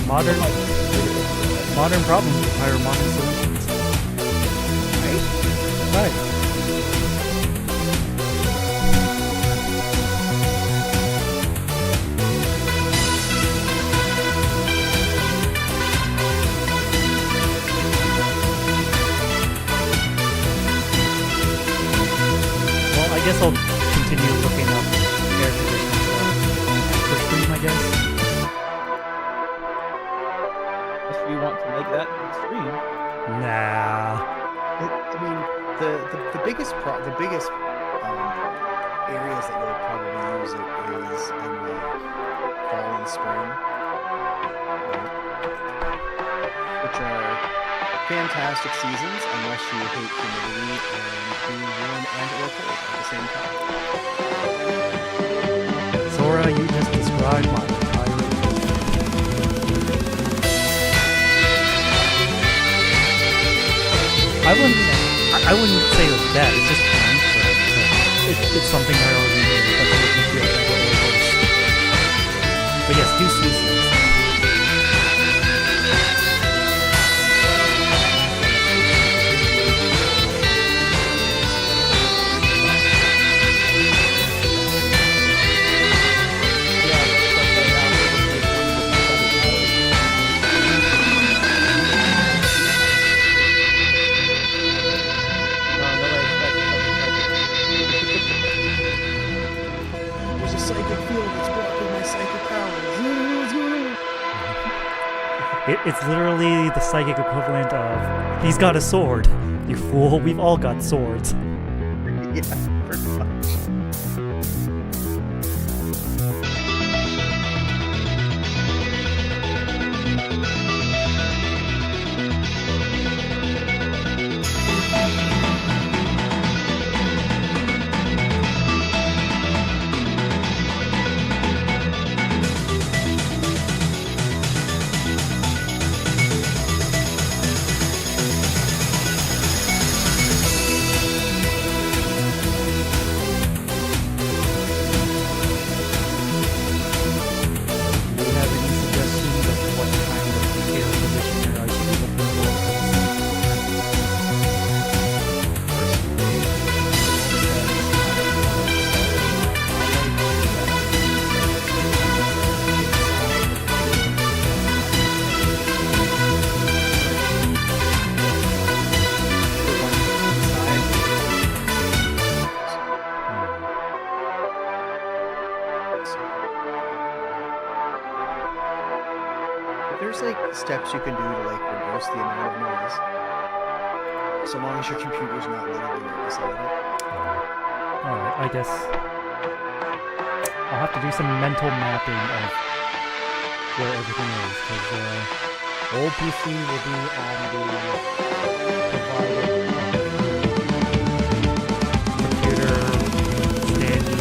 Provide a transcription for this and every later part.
Modern problems require modern solutions. Right. Well, I guess I'll continue looking up air conditioning for stream, I guess. If you want to make that stream. Nah. I mean, the biggest areas that you'll probably use it is in the fall and spring, which are fantastic seasons unless you hate humidity and being warm and or cold at the same time. Sora, you just described my entire I wouldn't say it was bad, it's just fun. It's something I already knew, but it makes me feel like a little worse. But yes, do seasons. It's literally the psychic equivalent of, he's got a sword. You fool, we've all got swords. Yeah, pretty much. There's like steps you can do to like reduce the amount of noise, so long as your computer's not literally right beside it. Alright, I guess I'll have to do some mental mapping of where everything is, because old PC will be on the provided computer standing.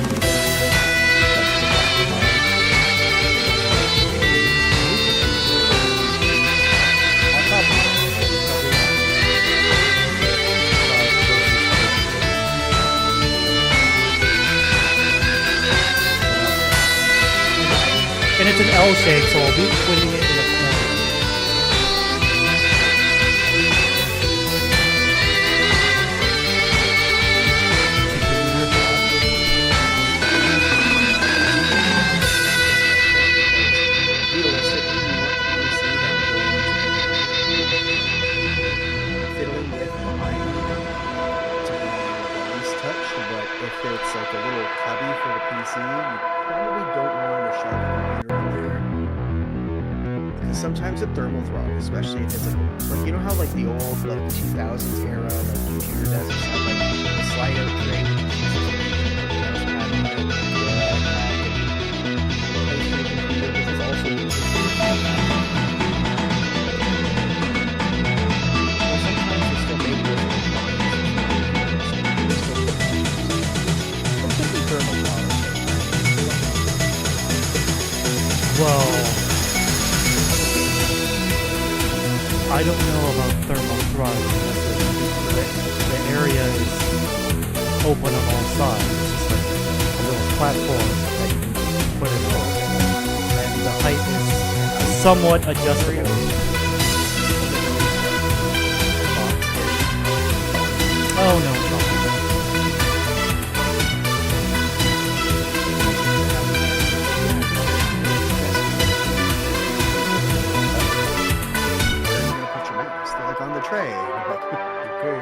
And it's an L shape, so I'll be putting it in a corner. Fiddling with behind to be least touched, but if it's like a little cubby for the PC, you probably don't want to shove the computer in there. Because sometimes the thermal throttle, especially if it's like you know how like the old like 2000s era like computer desks have like the slide out tray which is this is also used sometimes they still make those completely thermal throttle. Well, I don't know about thermal throttle. The area is open on all sides. It's just like a little platform that you can put it on. And the height is somewhat adjustable. Oh no. Put your mouse. They're like on the tray. I'm like, okay.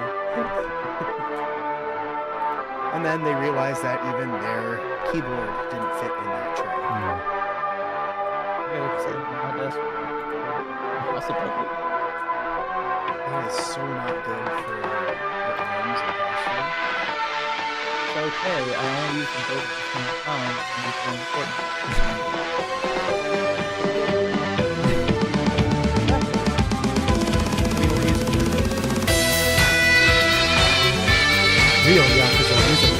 And then they realized that even their keyboard didn't fit in that tray. Okay, let's say my desk. What's the point? That is so not good for your arms and posture. It's okay, I only use them both at the same time, and it's more important. Real yakuza are using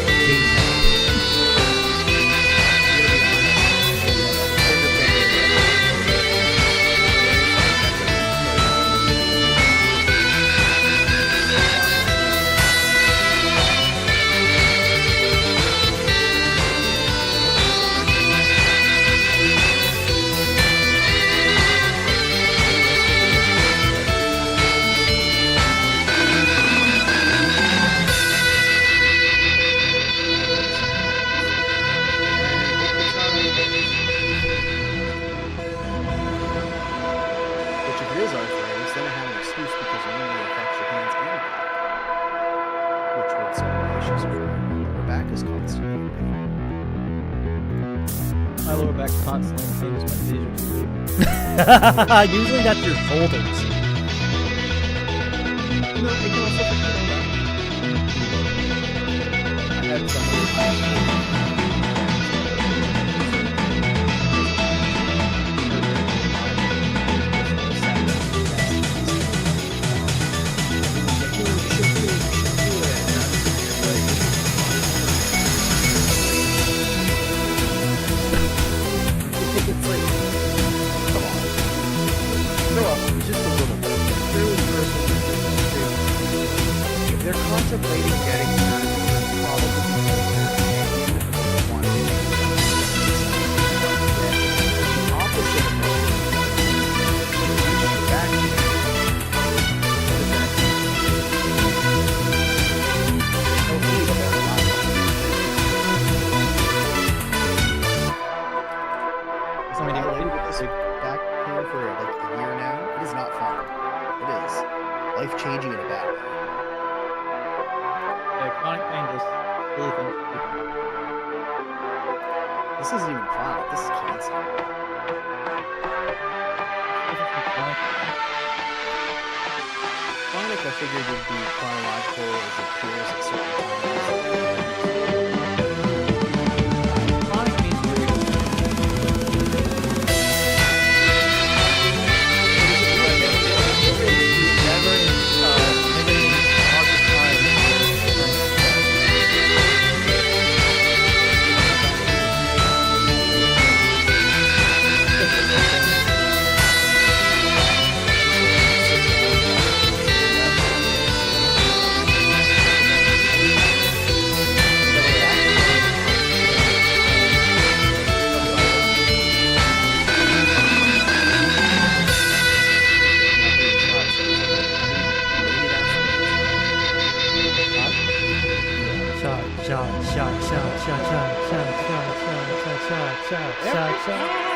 Which if it is arthritis, then I have an excuse because it only affects your hands and back. Which would solve my issues for lower back is constantly in pain. My lower back constantly pain is my visual. Usually that's your shoulders. No, it can also affect my back. I had some They're contemplating getting surgery, opposite of back pain for like a year now. It is not fun. It is life-changing in a bad way. Yeah, chronic pain just really things. This isn't even chronic. This is constant. Chronic, I figured would be chronological as it appears at certain times. Chronic means very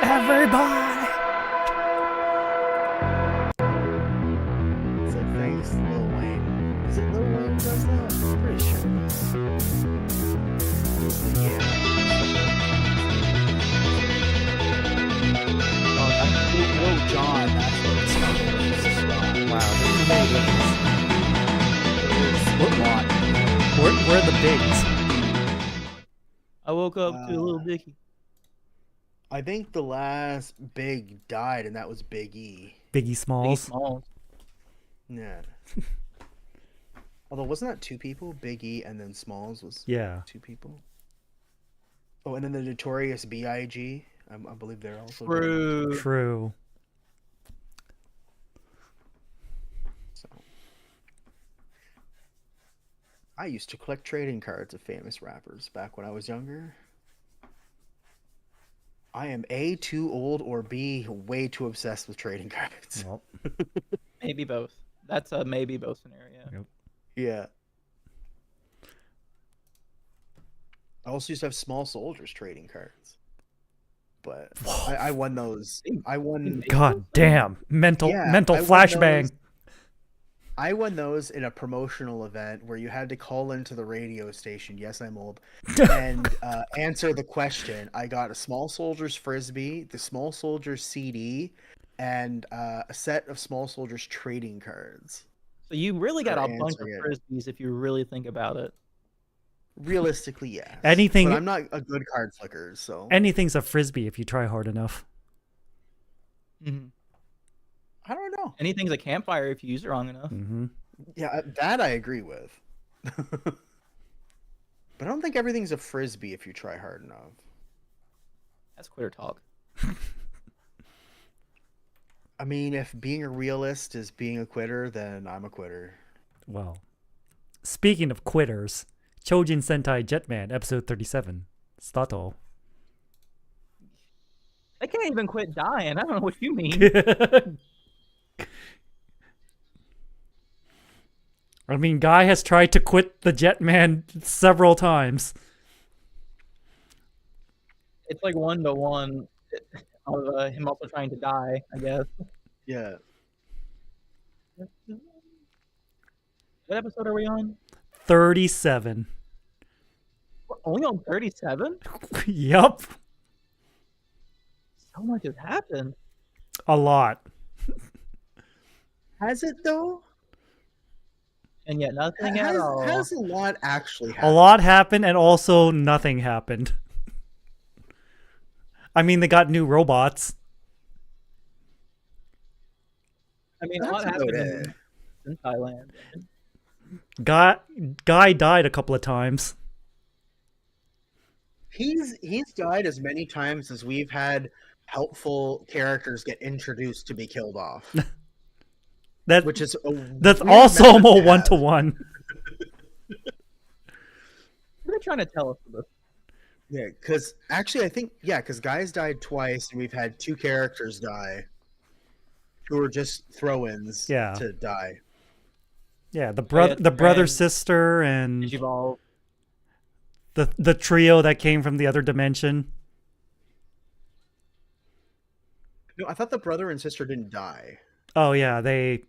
Everybody! It's like thanks Lil Wayne. Is it Lil Wayne who does that? I'm pretty sure it is. Yeah. Oh, Lil John, that's what it's called. Wow, there's too many It's We're the bigs. I woke up to a little Dicky. I think the last Big died, and that was Big E. Biggie Smalls. Smalls. Yeah. Although, wasn't that two people? Big E and then Smalls was two people. Oh, and then the notorious B.I.G. I believe they're also True. True. So, I used to collect trading cards of famous rappers back when I was younger. I am A, too old, or B, way too obsessed with trading cards. Well, Maybe both. That's a maybe both scenario. yep. Yeah. I also used to have small soldiers trading cards. But I won those. I won. God damn. Mental Yeah, mental I won flashbang. those- I won those in a promotional event where you had to call into the radio station. Yes, I'm old. And answer the question. I got a small soldiers frisbee, the small soldiers CD, and a set of small soldiers trading cards. So you really got For a bunch of answering it. frisbees if you really think about it. Realistically, yes. Anything- But I'm not a good card flicker, so. Anything's a frisbee if you try hard enough. Mm-hmm. I don't know. Anything's a campfire if you use it wrong enough. Mm-hmm. Yeah, that I agree with. But I don't think everything's a frisbee if you try hard enough. That's quitter talk. I mean, if being a realist is being a quitter, then I'm a quitter. Well, speaking of quitters, Choujin Sentai Jetman, episode 37. Stato. I can't even quit dying. I don't know what you mean. I mean, Guy has tried to quit the Jetman several times. It's like 1-to-1 of him also trying to die, I guess. Yeah. What episode are we on? 37. We're only on 37? Yup. So much has happened. A lot. Has it though? And yet nothing at all. Has a lot actually A happened? lot happened and also nothing happened. I mean, they got new robots. I mean, a That's lot about happened in Thailand. Guy died a couple of times. He's died as many times as we've had helpful characters get introduced to be killed off. Which is That's weird also method more to have. 1-to-1. What are they trying to tell us with this? Yeah, because actually, I think because Guy's died twice, and we've had 2 characters die, who are just throw-ins to die. Yeah, the brother sister and Digivolve. the trio that came from the other dimension. No, I thought the brother and sister didn't die. Oh yeah, they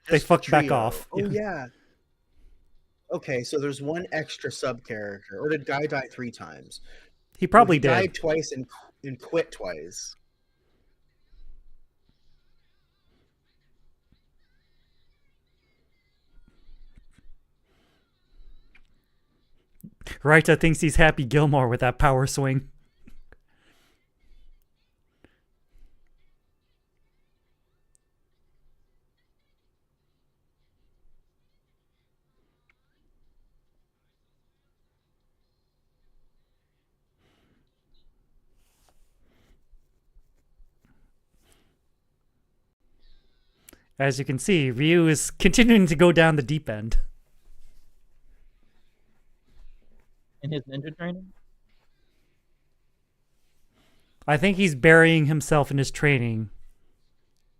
Just fucked back trio. off. Oh yeah. Okay, so there's one extra sub character, or did Guy die 3 times? He probably did. Died twice and quit twice. Raita thinks he's Happy Gilmore with that power swing. As you can see, Ryu is continuing to go down the deep end. In his ninja training? I think he's burying himself in his training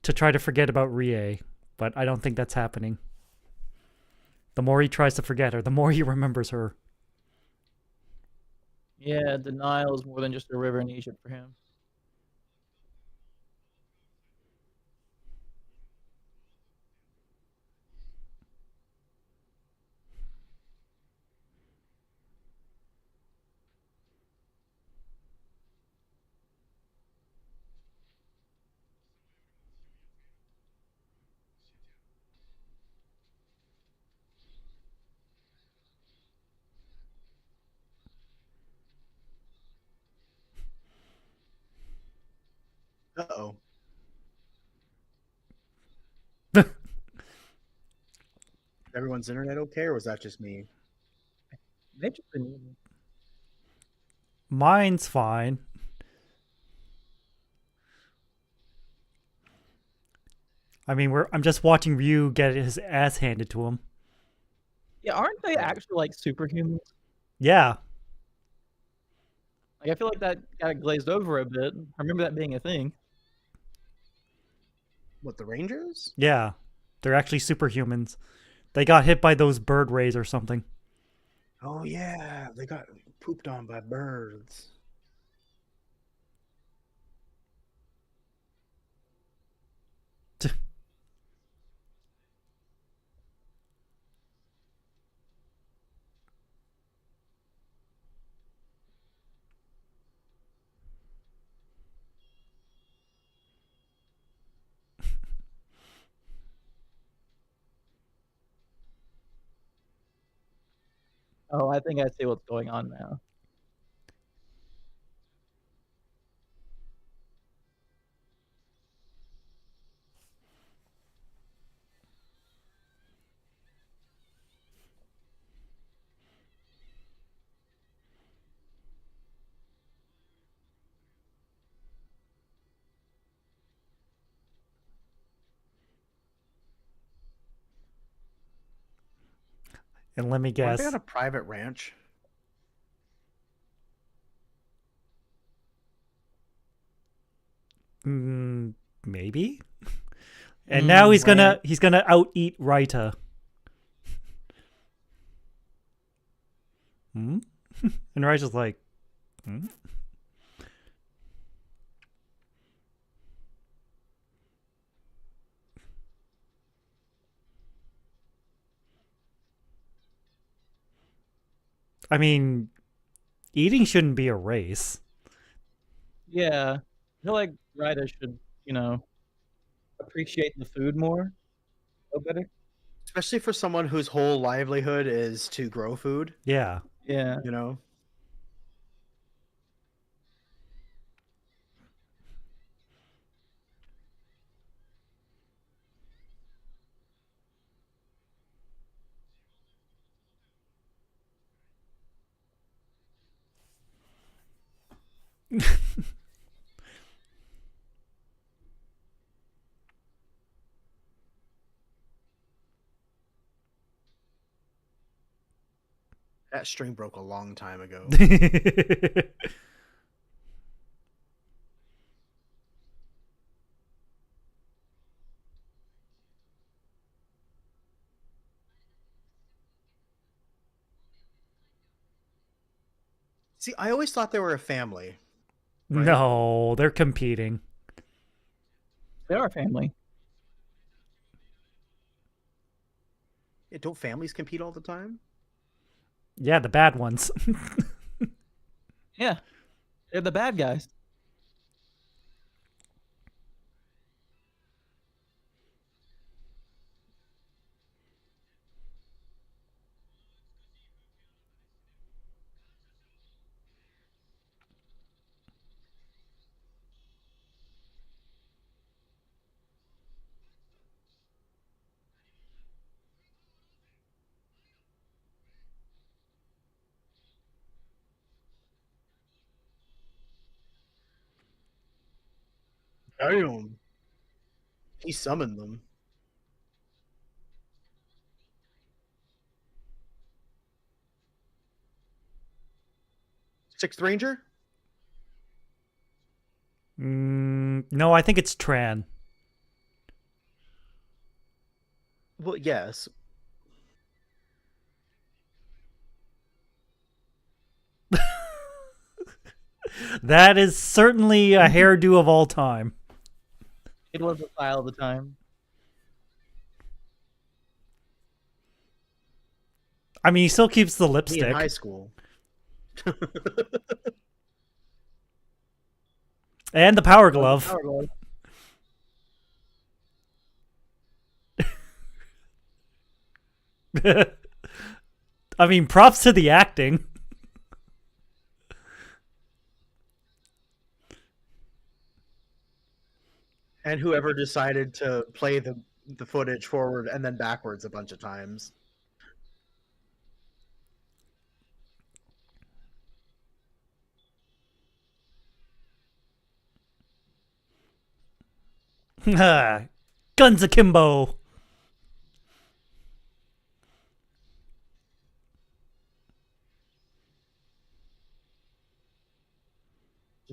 to try to forget about Rie, but I don't think that's happening. The more he tries to forget her, the more he remembers her. Yeah, the Nile is more than just a river in Egypt for him. Uh-oh. Everyone's internet okay, or was that just me? They've just been Mine's fine. I mean, I'm just watching Ryu get his ass handed to him. Yeah, aren't they actually like superhumans? Yeah. Like I feel like that got glazed over a bit. I remember that being a thing. What, the Rangers? Yeah, they're actually superhumans. They got hit by those bird rays or something. Oh yeah, they got pooped on by birds. Oh, I think I see what's going on now. And let me Aren't they guess. on a private ranch? Maybe. And now he's Right. gonna out eat Raita. Hmm? And Raita's like, hmm? I mean, eating shouldn't be a race. Yeah. I feel like Ryder should, appreciate the food more. A better. Especially for someone whose whole livelihood is to grow food, Yeah. Yeah. you know? That string broke a long time ago. See, I always thought they were a family. Right? No, they're competing. They are family. Yeah, don't families compete all the time? Yeah, the bad ones. Yeah. They're the bad guys. Damn. He summoned them. Sixth Ranger? No, I think it's Tran. Well, yes. That is certainly a hairdo of all time. It was the style of the time. I mean, he still keeps the Me in high lipstick. school. And the power That was the glove. Power Glove. I mean, props to the acting. And whoever decided to play the footage forward and then backwards a bunch of times. Guns akimbo.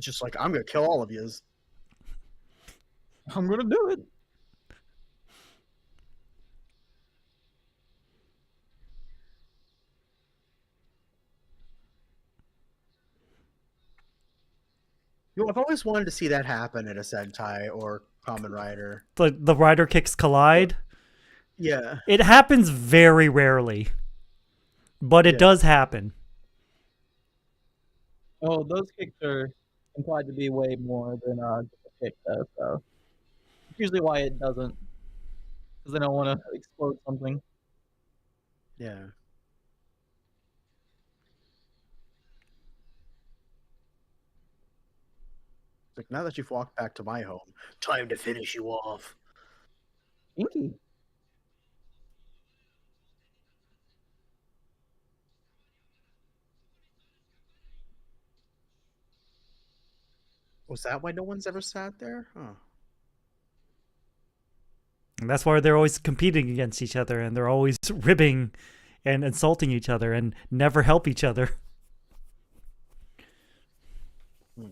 It's just like, I'm gonna kill all of yous. I'm gonna do it. You know, I've always wanted to see that happen in a Sentai or Kamen Rider. The rider kicks collide. Yeah. It happens very rarely, but it does happen. Oh, those kicks are implied to be way more than just a kick, though. So it's usually why it doesn't, because they don't want to explode something. Yeah. It's like, now that you've walked back to my home, time to finish you off. Inky. Was that why no one's ever sat there? Huh. And that's why they're always competing against each other, and they're always ribbing and insulting each other and never help each other. Hmm.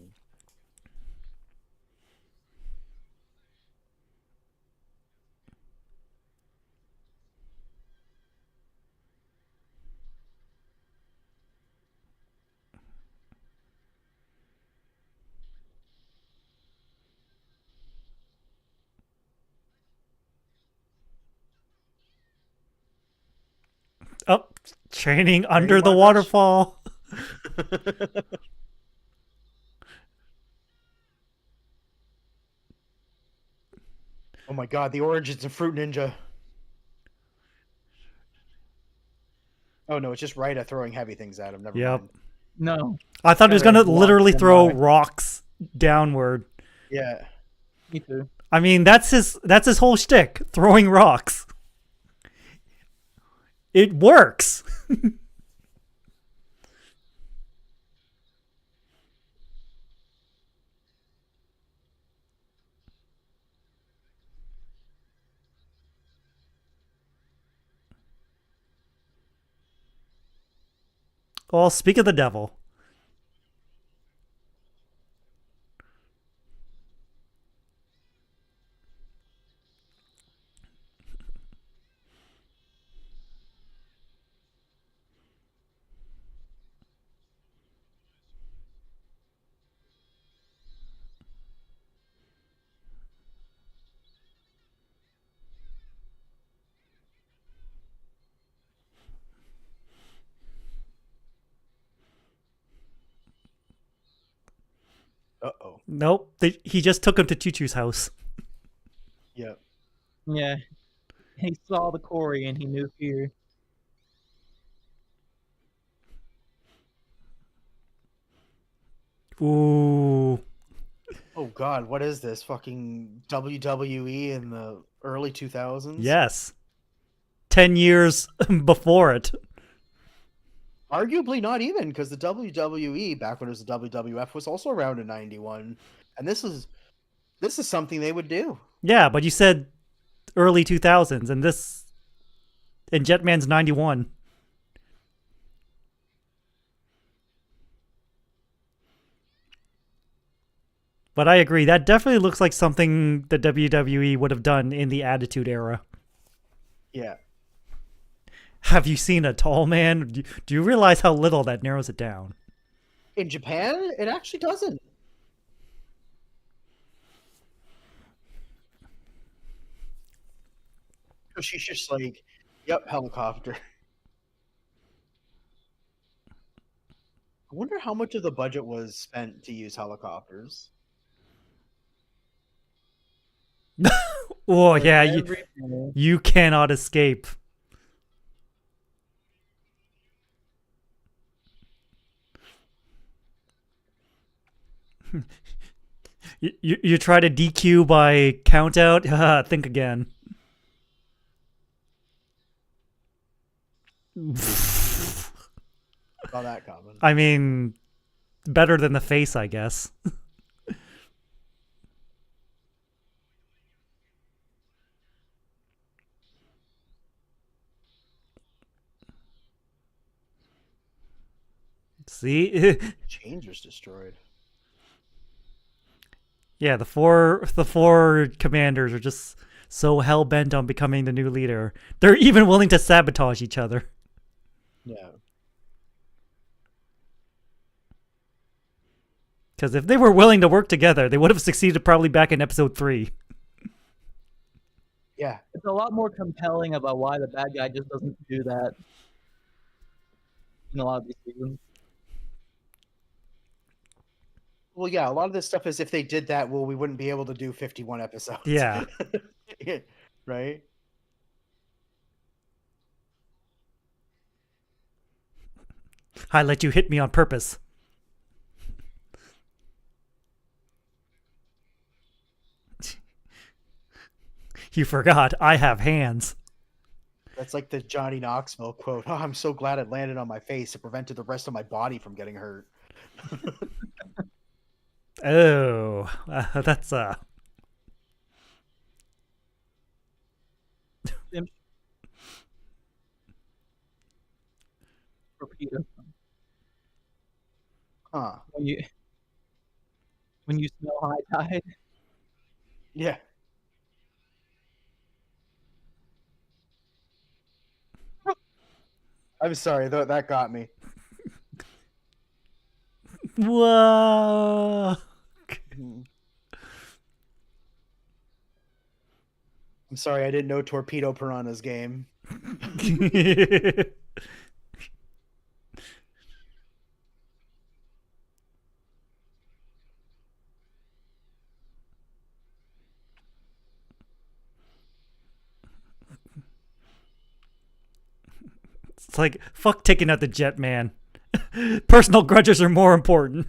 Oh, training under the montage? waterfall. Oh my god, the origins of Fruit Ninja. Oh no, it's just Raida throwing heavy things at him. Never Yep. mind. No. I thought he was Gotta going to block literally them throw by. rocks downward. Yeah. Me too. I mean, that's his whole shtick, throwing rocks. It works. Well, speak of the devil. Uh-oh. Nope. He just took him to Choo Choo's house. Yeah. Yeah. He saw the Cory and he knew fear. Ooh. Oh god, what is this? Fucking WWE in the early 2000s? Yes. 10 years before it. Arguably not even, because the WWE, back when it was the WWF, was also around in 91. And this is something they would do. Yeah, but you said early 2000s, and Jetman's 91. But I agree, that definitely looks like something the WWE would have done in the Attitude Era. Yeah. Have you seen a tall man? Do you realize how little that narrows it down? In Japan, it actually doesn't. So she's just like, yep, helicopter. I wonder how much of the budget was spent to use helicopters. Oh, yeah, Every minute. you cannot escape. You try to DQ by count out? Think again. Saw that coming. I mean, better than the face, I guess. See? Changer's destroyed. Yeah, the four commanders are just so hell bent on becoming the new leader. They're even willing to sabotage each other. Yeah. Because if they were willing to work together, they would have succeeded probably back in episode 3. Yeah. It's a lot more compelling about why the bad guy just doesn't do that in a lot of these seasons. Well, yeah, a lot of this stuff is if they did that, well, we wouldn't be able to do 51 episodes. Yeah. Right? I let you hit me on purpose. You forgot I have hands. That's like the Johnny Knoxville quote. Oh, I'm so glad it landed on my face. It prevented the rest of my body from getting hurt. Oh, that's Torpedo. Huh. When you smell high tide. Yeah. I'm sorry, that got me. whoa. I'm sorry, I didn't know Torpedo Piranha's game. It's like, fuck taking out the Jetman. Personal grudges are more important.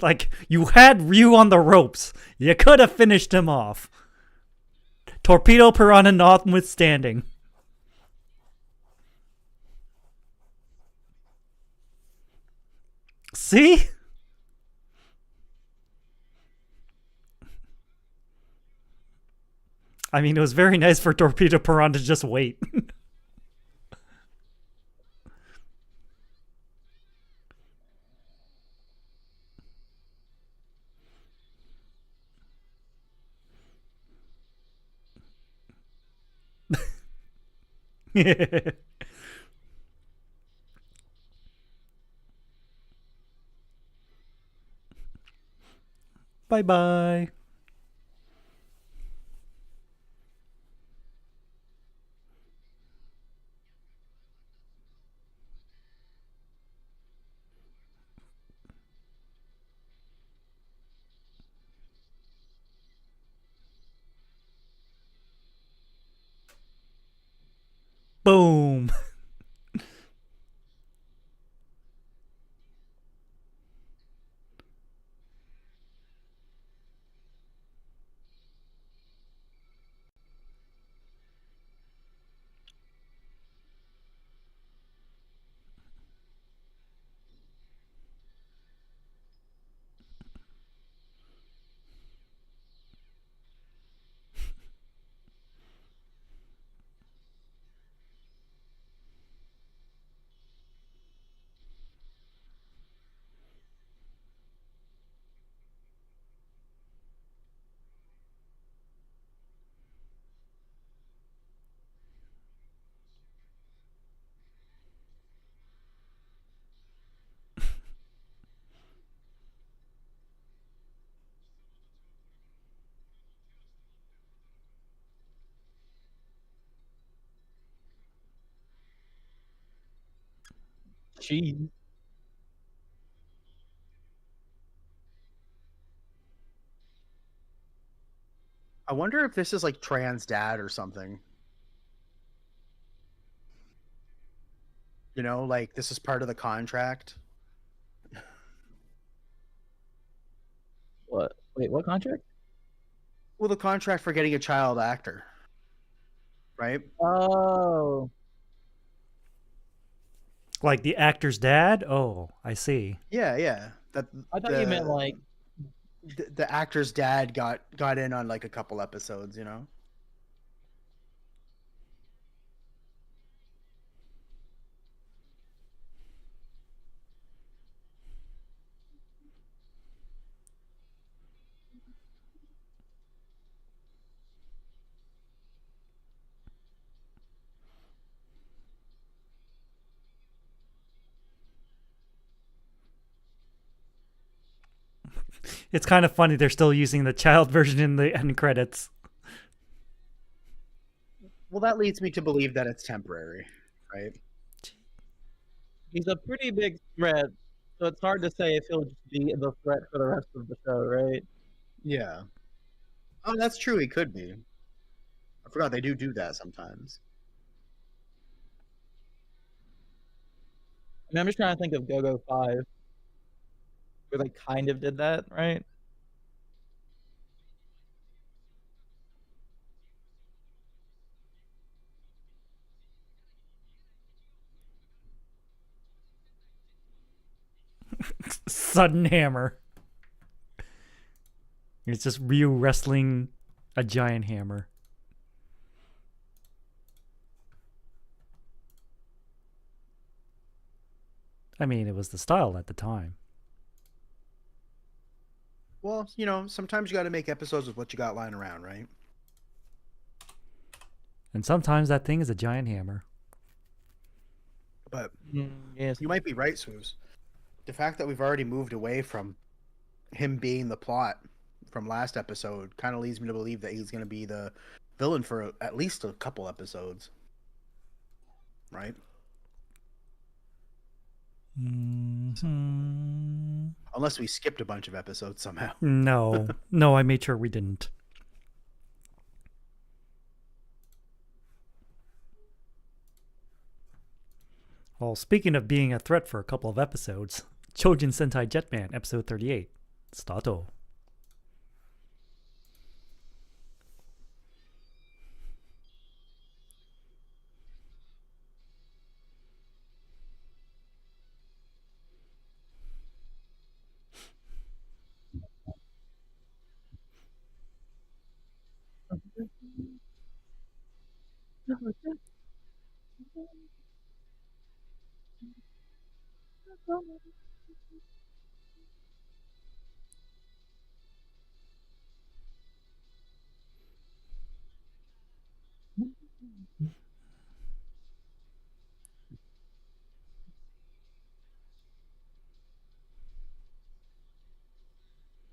Like, you had Ryu on the ropes. You could have finished him off. Torpedo Piranha notwithstanding. See? I mean, it was very nice for Torpedo Piranha to just wait. Bye bye. Boom. Jeez. I wonder if this is like trans dad or something. You know, like this is part of the contract. What? Wait, what contract? Well, the contract for getting a child actor. Right? Oh. Like the actor's dad? Oh, I see. Yeah, yeah. That I thought you meant like the actor's dad got in on like a couple episodes, you know? It's kind of funny they're still using the child version in the end credits. Well, that leads me to believe that it's temporary, right? He's a pretty big threat, so it's hard to say if he'll just be the threat for the rest of the show, right? Yeah. Oh, that's true. He could be. I forgot they do that sometimes. I mean, I'm just trying to think of Go-Go 5, where they kind of did that, right? Sudden hammer. It's just Ryu wrestling a giant hammer. I mean, it was the style at the time. Well, sometimes you got to make episodes with what you got lying around, right? And sometimes that thing is a giant hammer. But Yes. you might be right, Swoos. The fact that we've already moved away from him being the plot from last episode kind of leads me to believe that he's going to be the villain for at least a couple episodes. Right? Mm-hmm. Unless we skipped a bunch of episodes somehow. No, I made sure we didn't. Well, speaking of being a threat for a couple of episodes, Choujin Sentai Jetman, episode 38. Stato.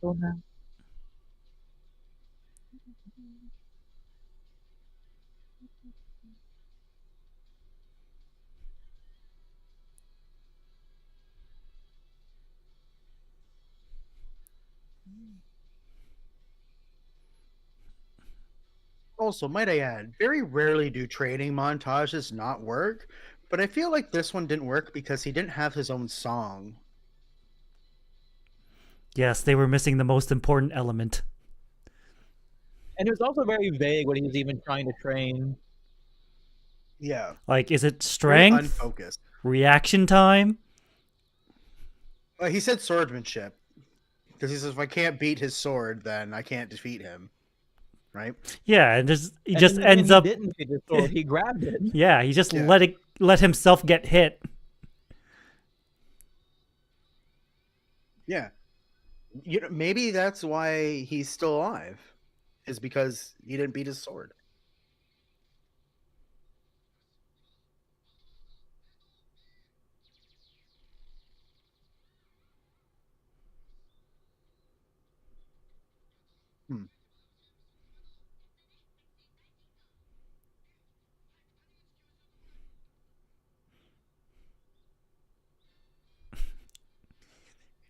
Oh, no. Also, might I add, very rarely do training montages not work, but I feel like this one didn't work because he didn't have his own song. Yes, they were missing the most important element. And it was also very vague what he was even trying to train. Yeah. Like, is it Very strength? unfocused. Reaction time? He said swordsmanship. Because he says, if I can't beat his sword, then I can't defeat him. Right? Yeah, and he And just then ends he up. didn't beat his sword, he grabbed it. Yeah, he just Yeah. let himself get hit. Yeah. Maybe that's why he's still alive. Is because he didn't beat his sword.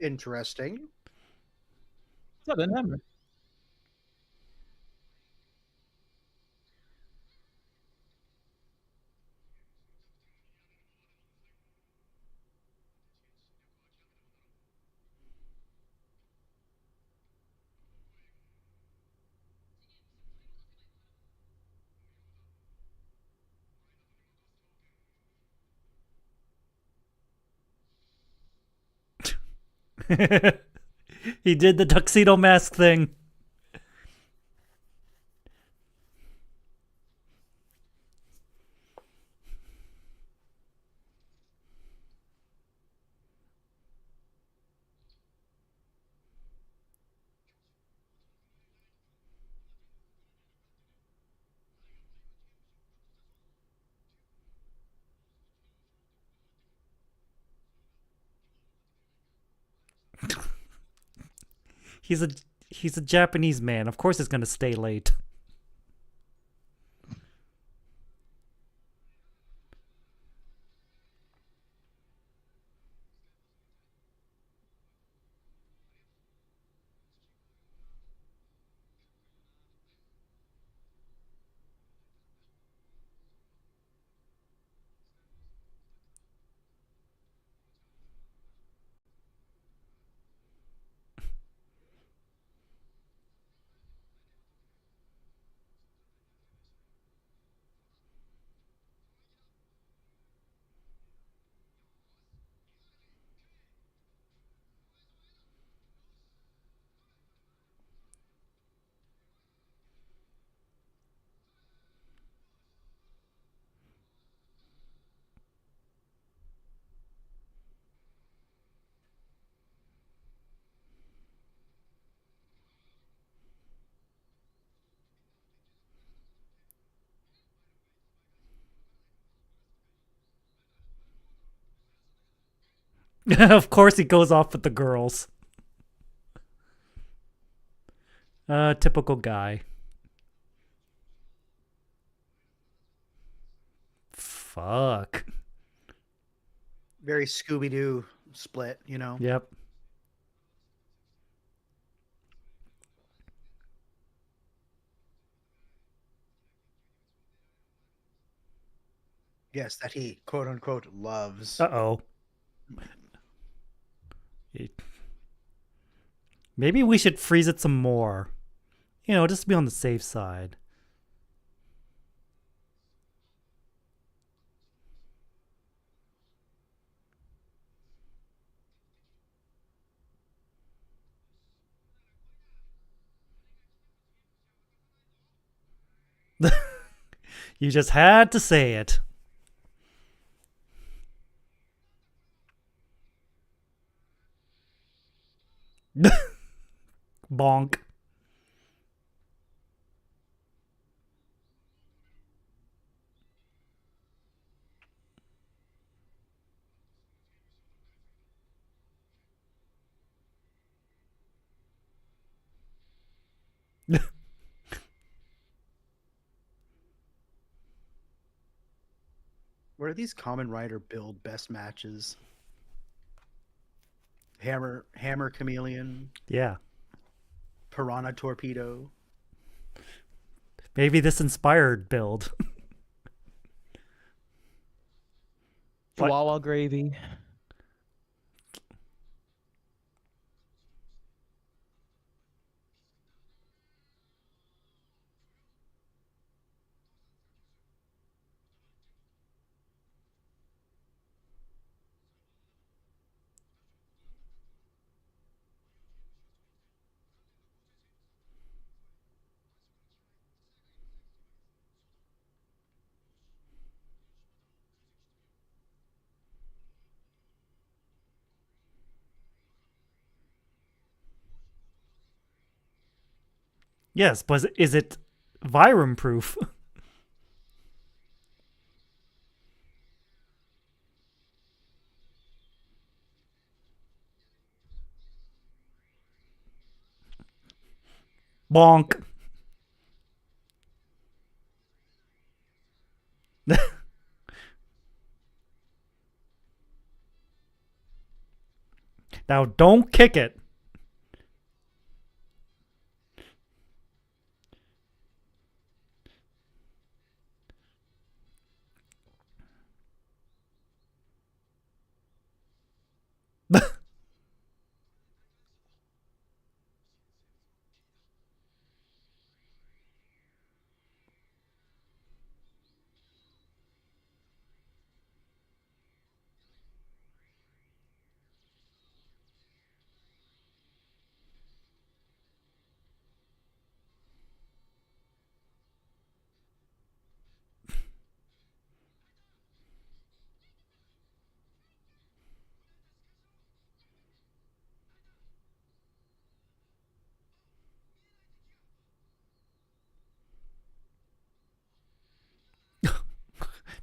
Interesting. Sudden hammer. He did the tuxedo mask thing. He's a Japanese man. Of course he's gonna stay late. Of course he goes off with the girls. Typical guy. Fuck. Very Scooby-Doo split, you know? Yep. Yes, that he quote-unquote loves. Uh-oh. Maybe we should freeze it some more. You know, just to be on the safe side. You just had to say it. Bonk. Where do these Kamen Rider build best matches? Hammer Chameleon, Yeah. Piranha Torpedo. Maybe this inspired build. What? Chihuahua gravy. Yes, but is it Vyram proof? Bonk. Now don't kick it.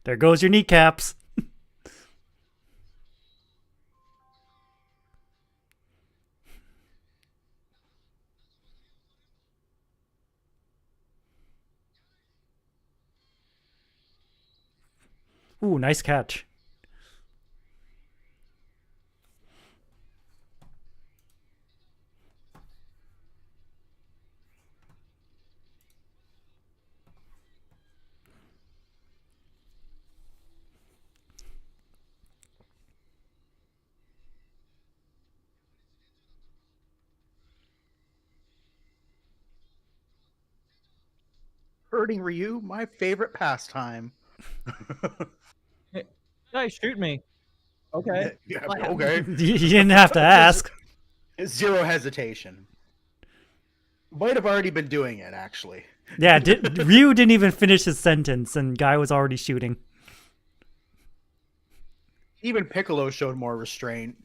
There goes your kneecaps. Ooh, nice catch. Hurting Ryu, my favorite pastime. Guys, shoot me. Okay. Yeah, Slam. okay. You didn't have to ask. Zero hesitation. Might have already been doing it, actually. Yeah, Ryu didn't even finish his sentence, and guy was already shooting. Even Piccolo showed more restraint.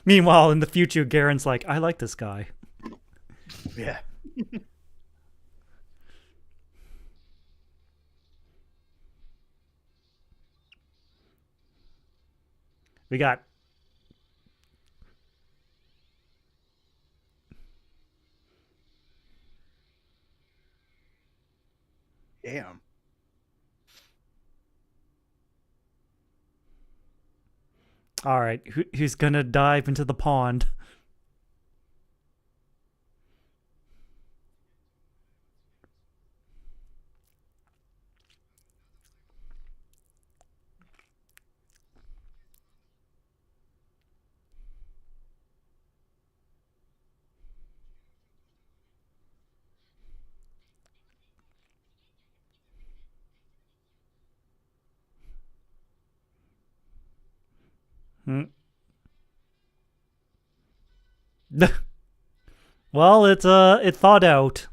Meanwhile, in the future, Garen's like, I like this guy. Yeah. We got... Damn. All right, who's gonna dive into the pond? Hmm. Well, it thawed out.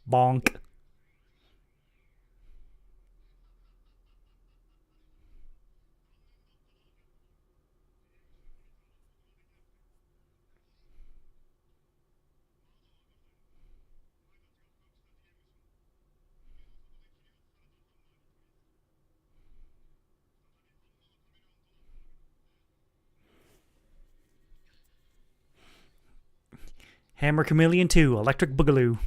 Bonk. Hammer Chameleon 2, Electric Boogaloo.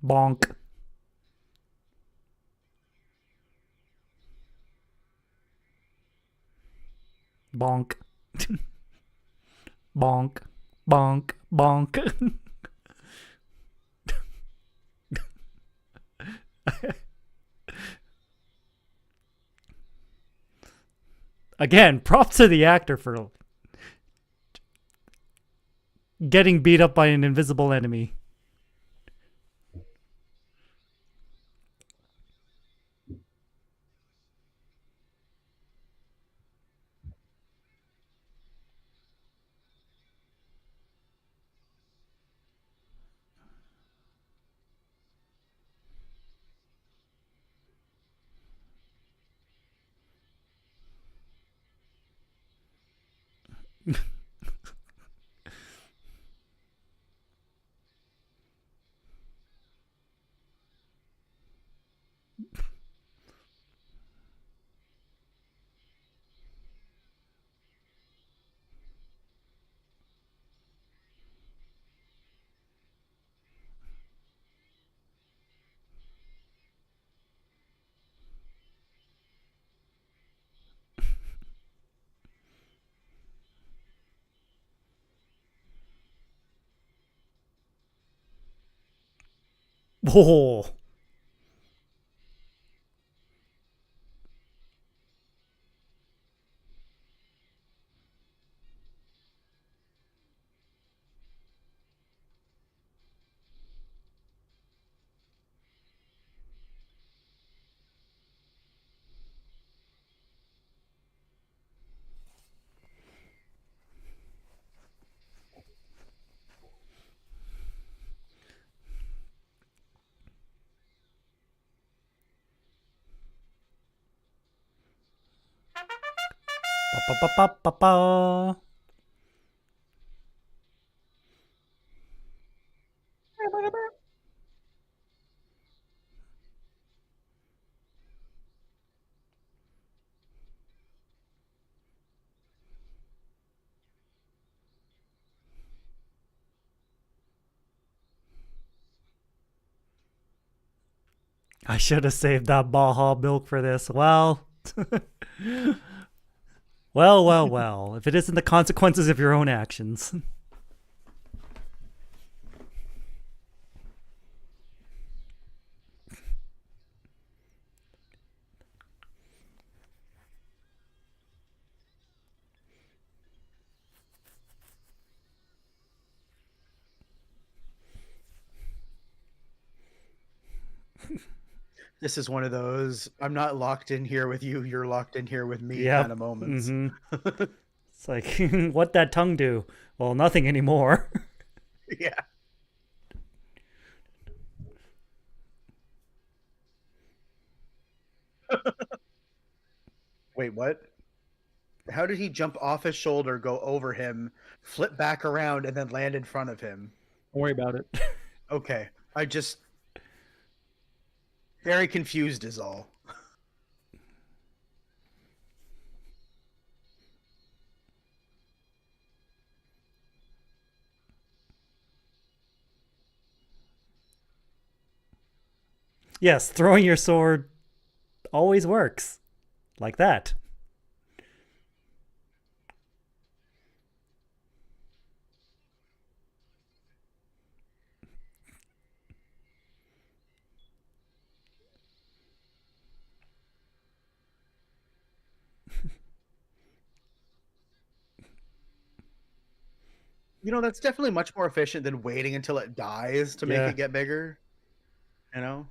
Bonk. Bonk. Bonk. Bonk. Bonk. Again, props to the actor for getting beat up by an invisible enemy. Oh. Ba-ba-ba-ba-ba. I should have saved that Baja milk for this. Well. well. If it isn't the consequences of your own actions. This is one of those I'm not locked in here with you, you're locked in here with me Yep. kind of moments. Mm-hmm. It's like, what'd that tongue do? Well, nothing anymore. Yeah. Wait, what? How did he jump off his shoulder, go over him, flip back around, and then land in front of him? Don't worry about it. Okay. I just... Very confused is all. Yes, throwing your sword always works. Like that. You know, that's definitely much more efficient than waiting until it dies to make Yeah. it get bigger. You know?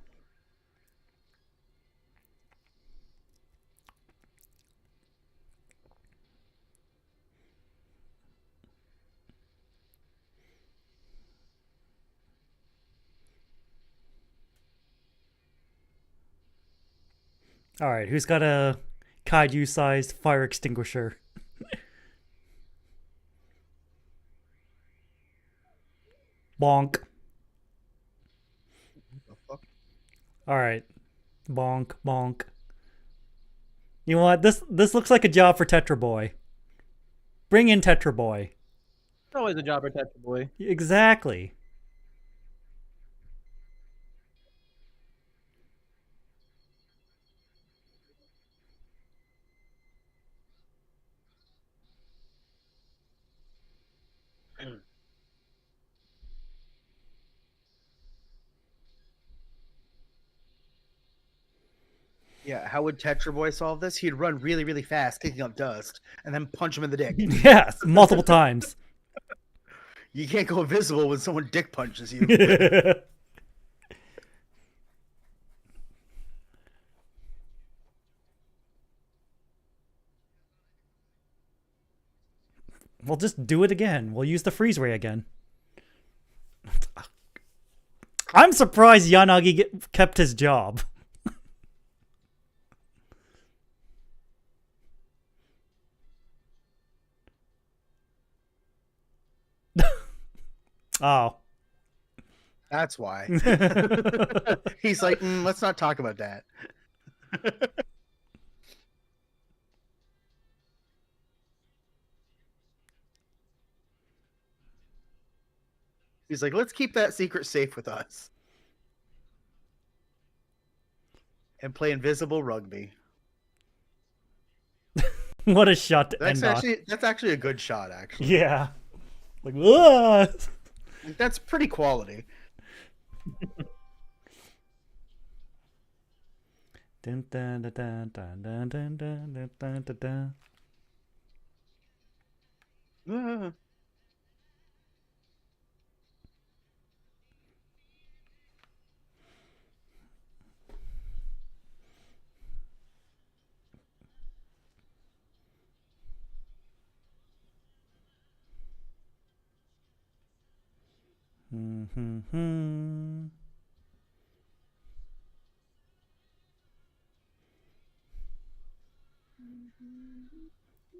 All right, who's got a kaiju-sized fire extinguisher? Bonk. The fuck? All right, bonk, bonk. You know what? This looks like a job for Tetraboy. Bring in Tetraboy. It's always a job for Tetraboy. Exactly. Yeah, how would Tetra Boy solve this? He'd run really, really fast, kicking up dust, and then punch him in the dick. Yes, multiple times. You can't go invisible when someone dick punches you. We'll just do it again. We'll use the freeze ray again. I'm surprised Yanagi kept his job. Oh. That's why. He's like, let's not talk about that. He's like, let's keep that secret safe with us. And play invisible rugby. What a shot to That's end actually a good shot, actually. on. Yeah. Like, ugh. That's pretty quality. Dun, dun, dun, dun, dun, dun, dun, dun, dun, dun, dun. Ah. Hmm.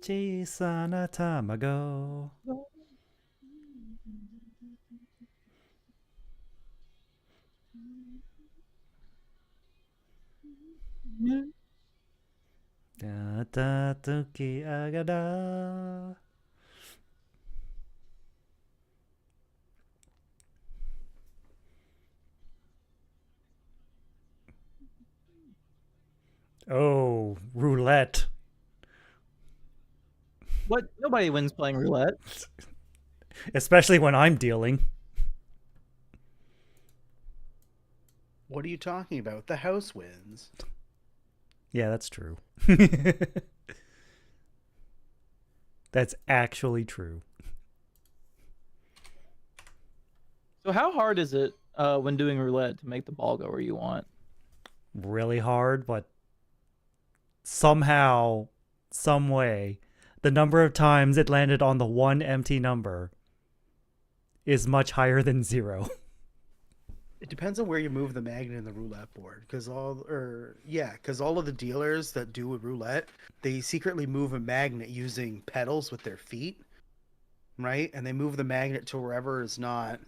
小さな卵。たたときあがだ。Oh, roulette. What? Nobody wins playing roulette. Especially when I'm dealing. What are you talking about? The house wins. Yeah, that's true. That's actually true. So how hard is it when doing roulette to make the ball go where you want? Really hard, but somehow, some way, the number of times it landed on the one empty number is much higher than 0. It depends on where you move the magnet in the roulette board, because all of the dealers that do a roulette, they secretly move a magnet using pedals with their feet, right? And they move the magnet to wherever is not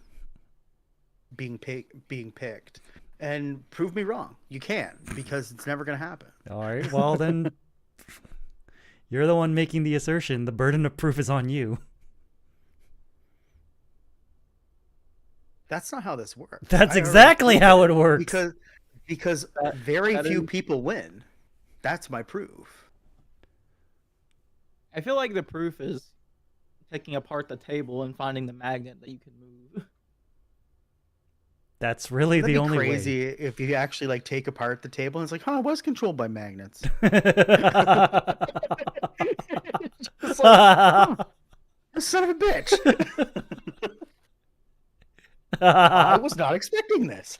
being picked. And prove me wrong. You can't, because it's never going to happen. All right, well then, you're the one making the assertion. The burden of proof is on you. That's not how this works. That's exactly how it works. Because very few people win. That's my proof. I feel like the proof is taking apart the table and finding the magnet that you can move. That's really That'd the be only crazy way. if you actually like take apart the table and it's like, huh, it was controlled by magnets. It's like, son of a bitch. I was not expecting this.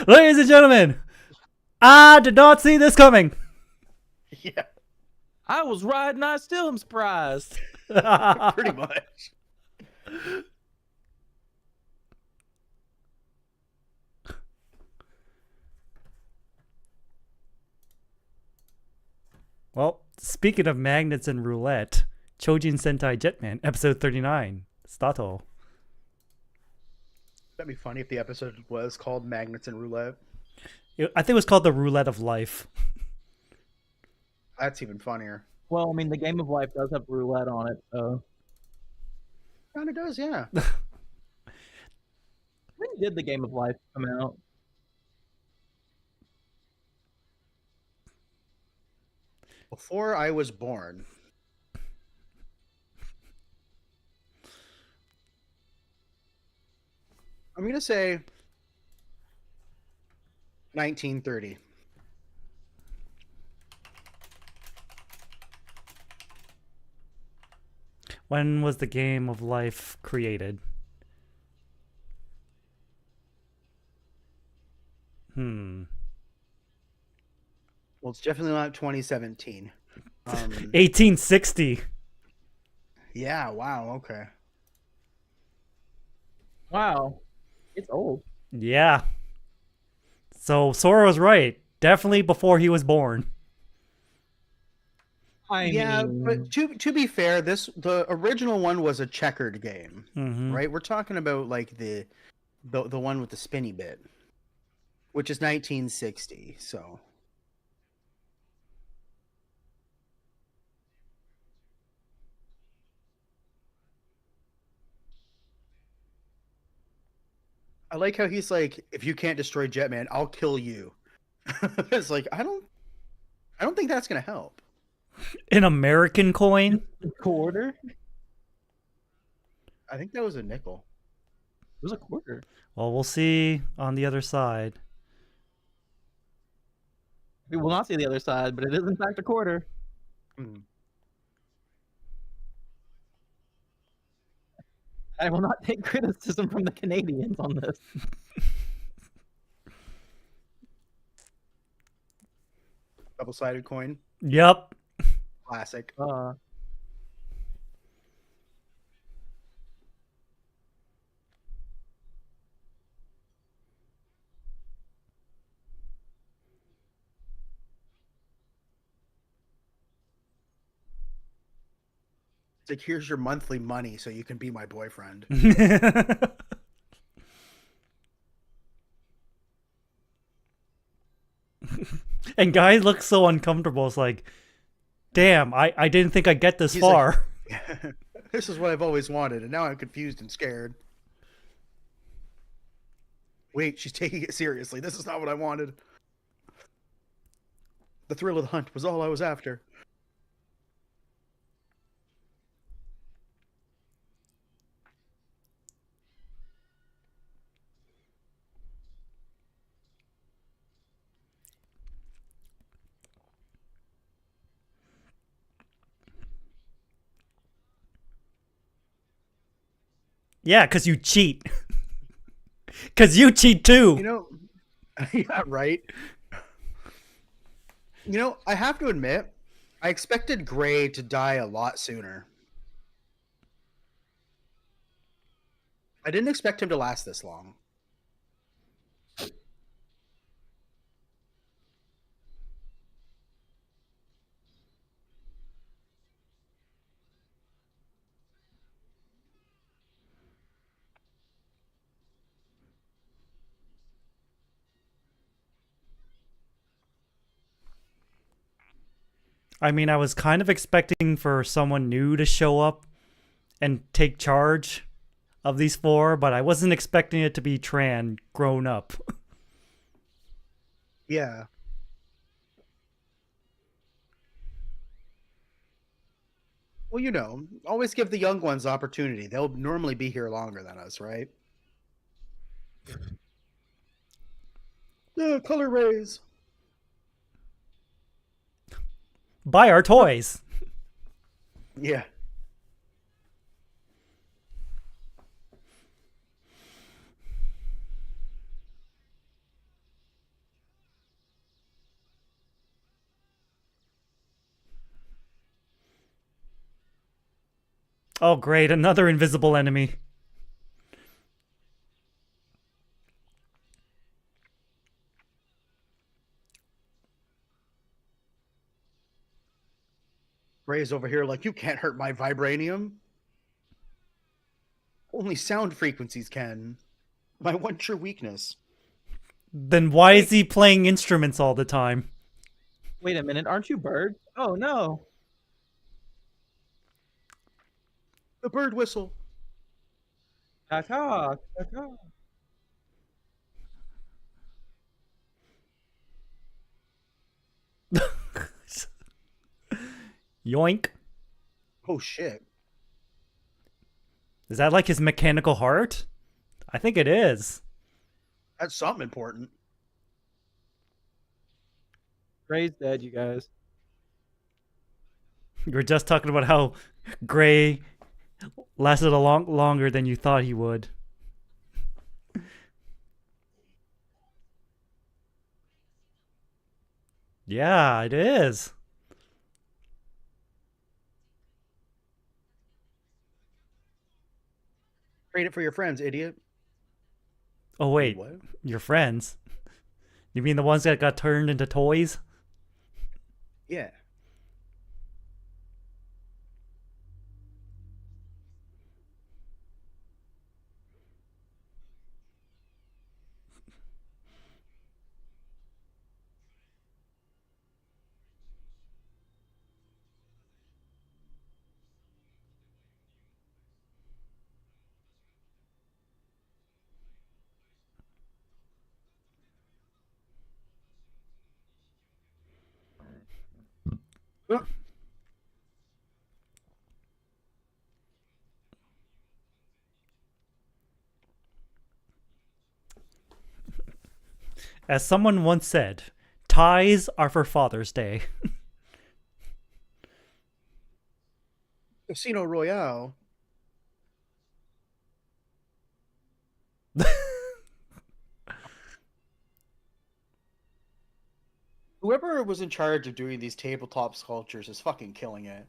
Ladies and gentlemen, I did not see this coming. Yeah, I was right and I still am surprised. pretty much. Well, speaking of magnets and roulette, Choujin Sentai Jetman, episode 39, Stato. That'd be funny if the episode was called Magnets and Roulette. I think it was called the Roulette of Life. That's even funnier. Well, I mean, the game of life does have roulette on it, so. Kind of does, yeah. When did the game of life come out? Before I was born. I'm going to say 1930. When was the Game of Life created? Well, it's definitely not 2017. 1860. Yeah, wow, okay. Wow. It's old. Yeah. So Sora was right. Definitely before he was born. I mean, but to be fair, the original one was a checkered game, Mm-hmm. right? We're talking about like the one with the spinny bit, which is 1960. So I like how he's like, if you can't destroy Jetman, I'll kill you. It's like I don't think that's gonna help. An American coin? a quarter? I think that was a nickel. It was a quarter. Well, we'll see on the other side. We will not see the other side, but it is in fact a quarter. Hmm. I will not take criticism from the Canadians on this. Double-sided coin. Yep. Classic. It's like, here's your monthly money so you can be my boyfriend. And guy looks so uncomfortable. It's like, damn, I didn't think I'd get this He's far. Like, this is what I've always wanted, and now I'm confused and scared. Wait, she's taking it seriously. This is not what I wanted. The thrill of the hunt was all I was after. Yeah, because you cheat. Because you cheat too. You know, yeah, right. You know, I have to admit, I expected Gray to die a lot sooner. I didn't expect him to last this long. I mean, I was kind of expecting for someone new to show up and take charge of these four, but I wasn't expecting it to be Tran grown up. Yeah. Well, you know, always give the young ones opportunity. They'll normally be here longer than us, right? Yeah, color rays. Buy our toys. Yeah. Oh, great. Another invisible enemy. Ray's over here like, you can't hurt my vibranium. Only sound frequencies can. My one true weakness. Then why is he playing instruments all the time? Wait a minute, aren't you birds? Oh no. The bird whistle. Caca, caca. Yoink. Oh shit. Is that like his mechanical heart? I think it is. That's something important. Gray's dead, you guys. You were just talking about how Gray lasted a longer than you thought he would. Yeah, it is. Trade it for your friends, idiot. Oh, wait. What? Your friends? You mean the ones that got turned into toys? Yeah. As someone once said, ties are for Father's Day. Casino Royale. Whoever was in charge of doing these tabletop sculptures is fucking killing it.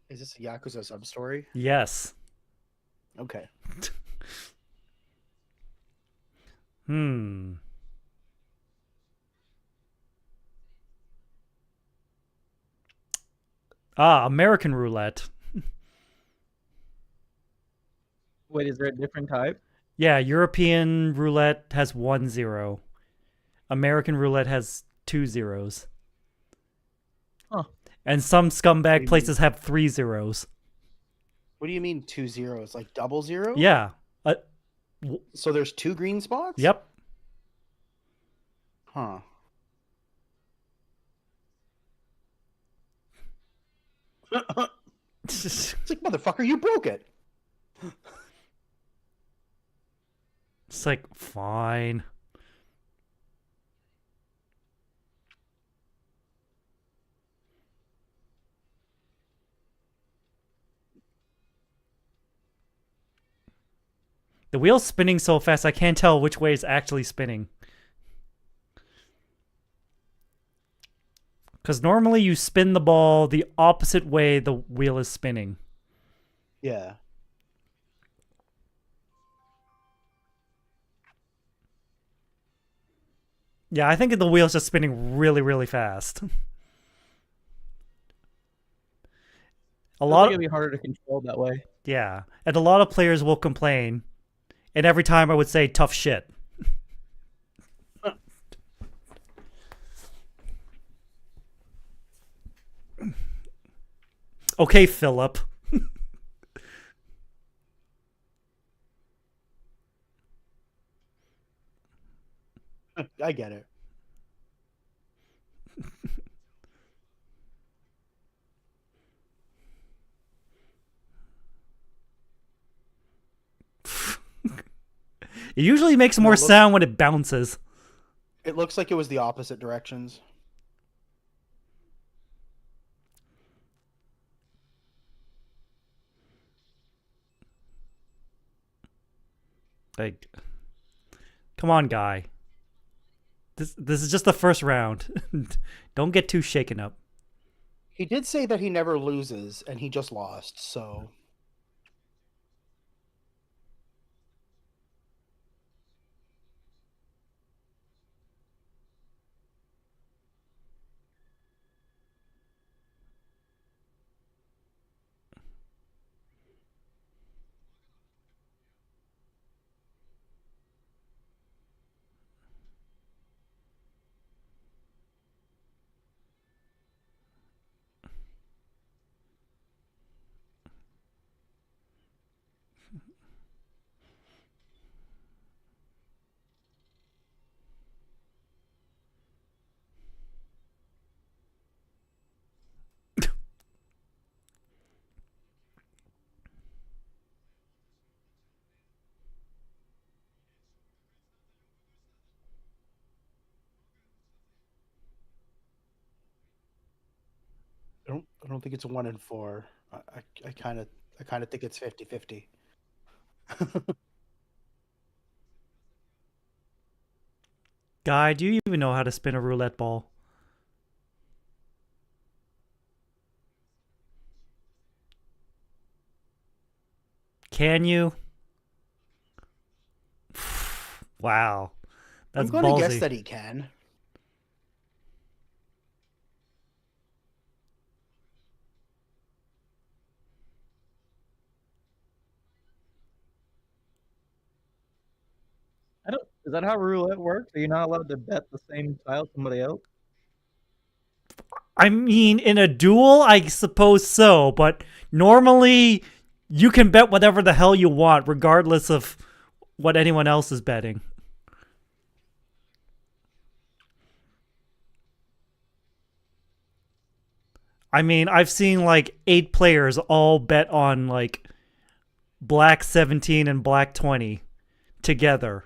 Is this a Yakuza sub-story? Yes. Okay. American Roulette. Wait, is there a different type? Yeah, European Roulette has 1 0. American Roulette has 2 zeros. Huh. And some scumbag mean? places have 3 zeros. What do you mean 2 zeros? Like double zero? Yeah. So there's 2 green spots? Yep. Huh. It's like, motherfucker, you broke it. It's like, fine. The wheel's spinning so fast I can't tell which way it's actually spinning. Because normally you spin the ball the opposite way the wheel is spinning. Yeah. Yeah, I think the wheel's just spinning really, really fast. I think it'd be harder to control that way. Yeah, and a lot of players will complain, and every time I would say tough shit. Okay, Philip. I get it. It usually makes more sound when it bounces. It looks like it was the opposite directions. Like, come on, guy. This is just the first round. Don't get too shaken up. He did say that he never loses, and he just lost, so... I don't think it's 1 in 4. I kind of think it's 50-50. Guy, do you even know how to spin a roulette ball? Can you? Wow. That's I'm going to ballsy. guess that he can. Is that how roulette works? Are you not allowed to bet the same tile somebody else? I mean, in a duel, I suppose so, but normally you can bet whatever the hell you want, regardless of what anyone else is betting. I mean, I've seen like 8 players all bet on like black 17 and black 20 together.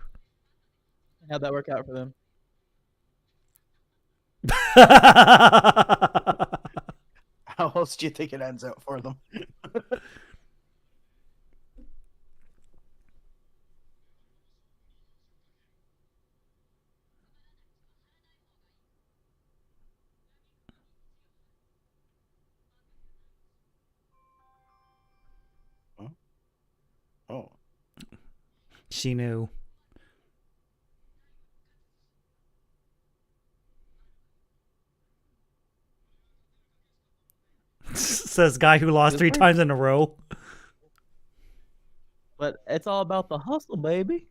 How'd that work out for them? How else do you think it ends out for them? Huh? Oh. She knew. Says guy who lost 3 times in a row. But it's all about the hustle, baby.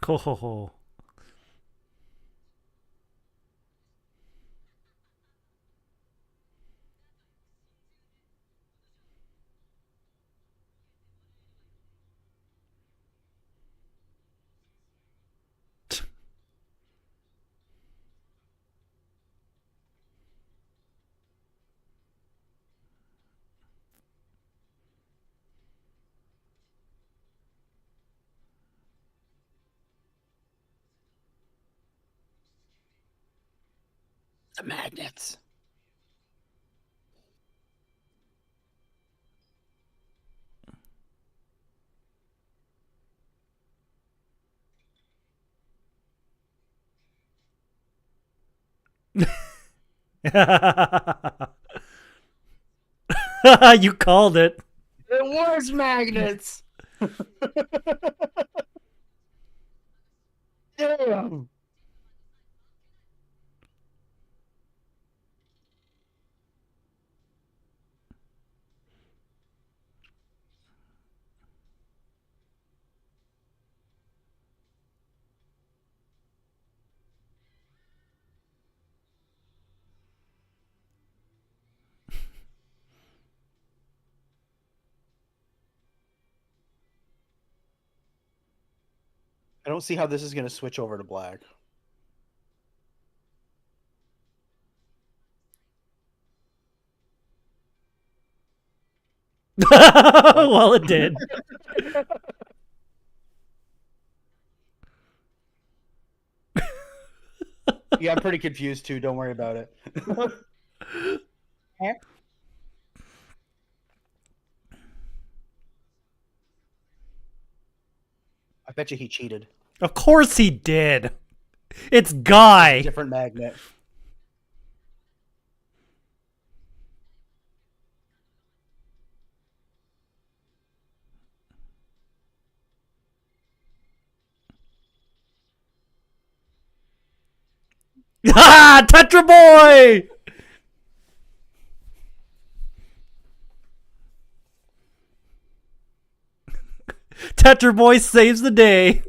Ho ho ho. The magnets. You called it. It was magnets. Damn. I don't see how this is going to switch over to black. Well, it did. Yeah, I'm pretty confused too. Don't worry about it. I bet you he cheated. Of course he did. It's Guy. Different magnet. Ah, Tetraboy! Tetraboy saves the day.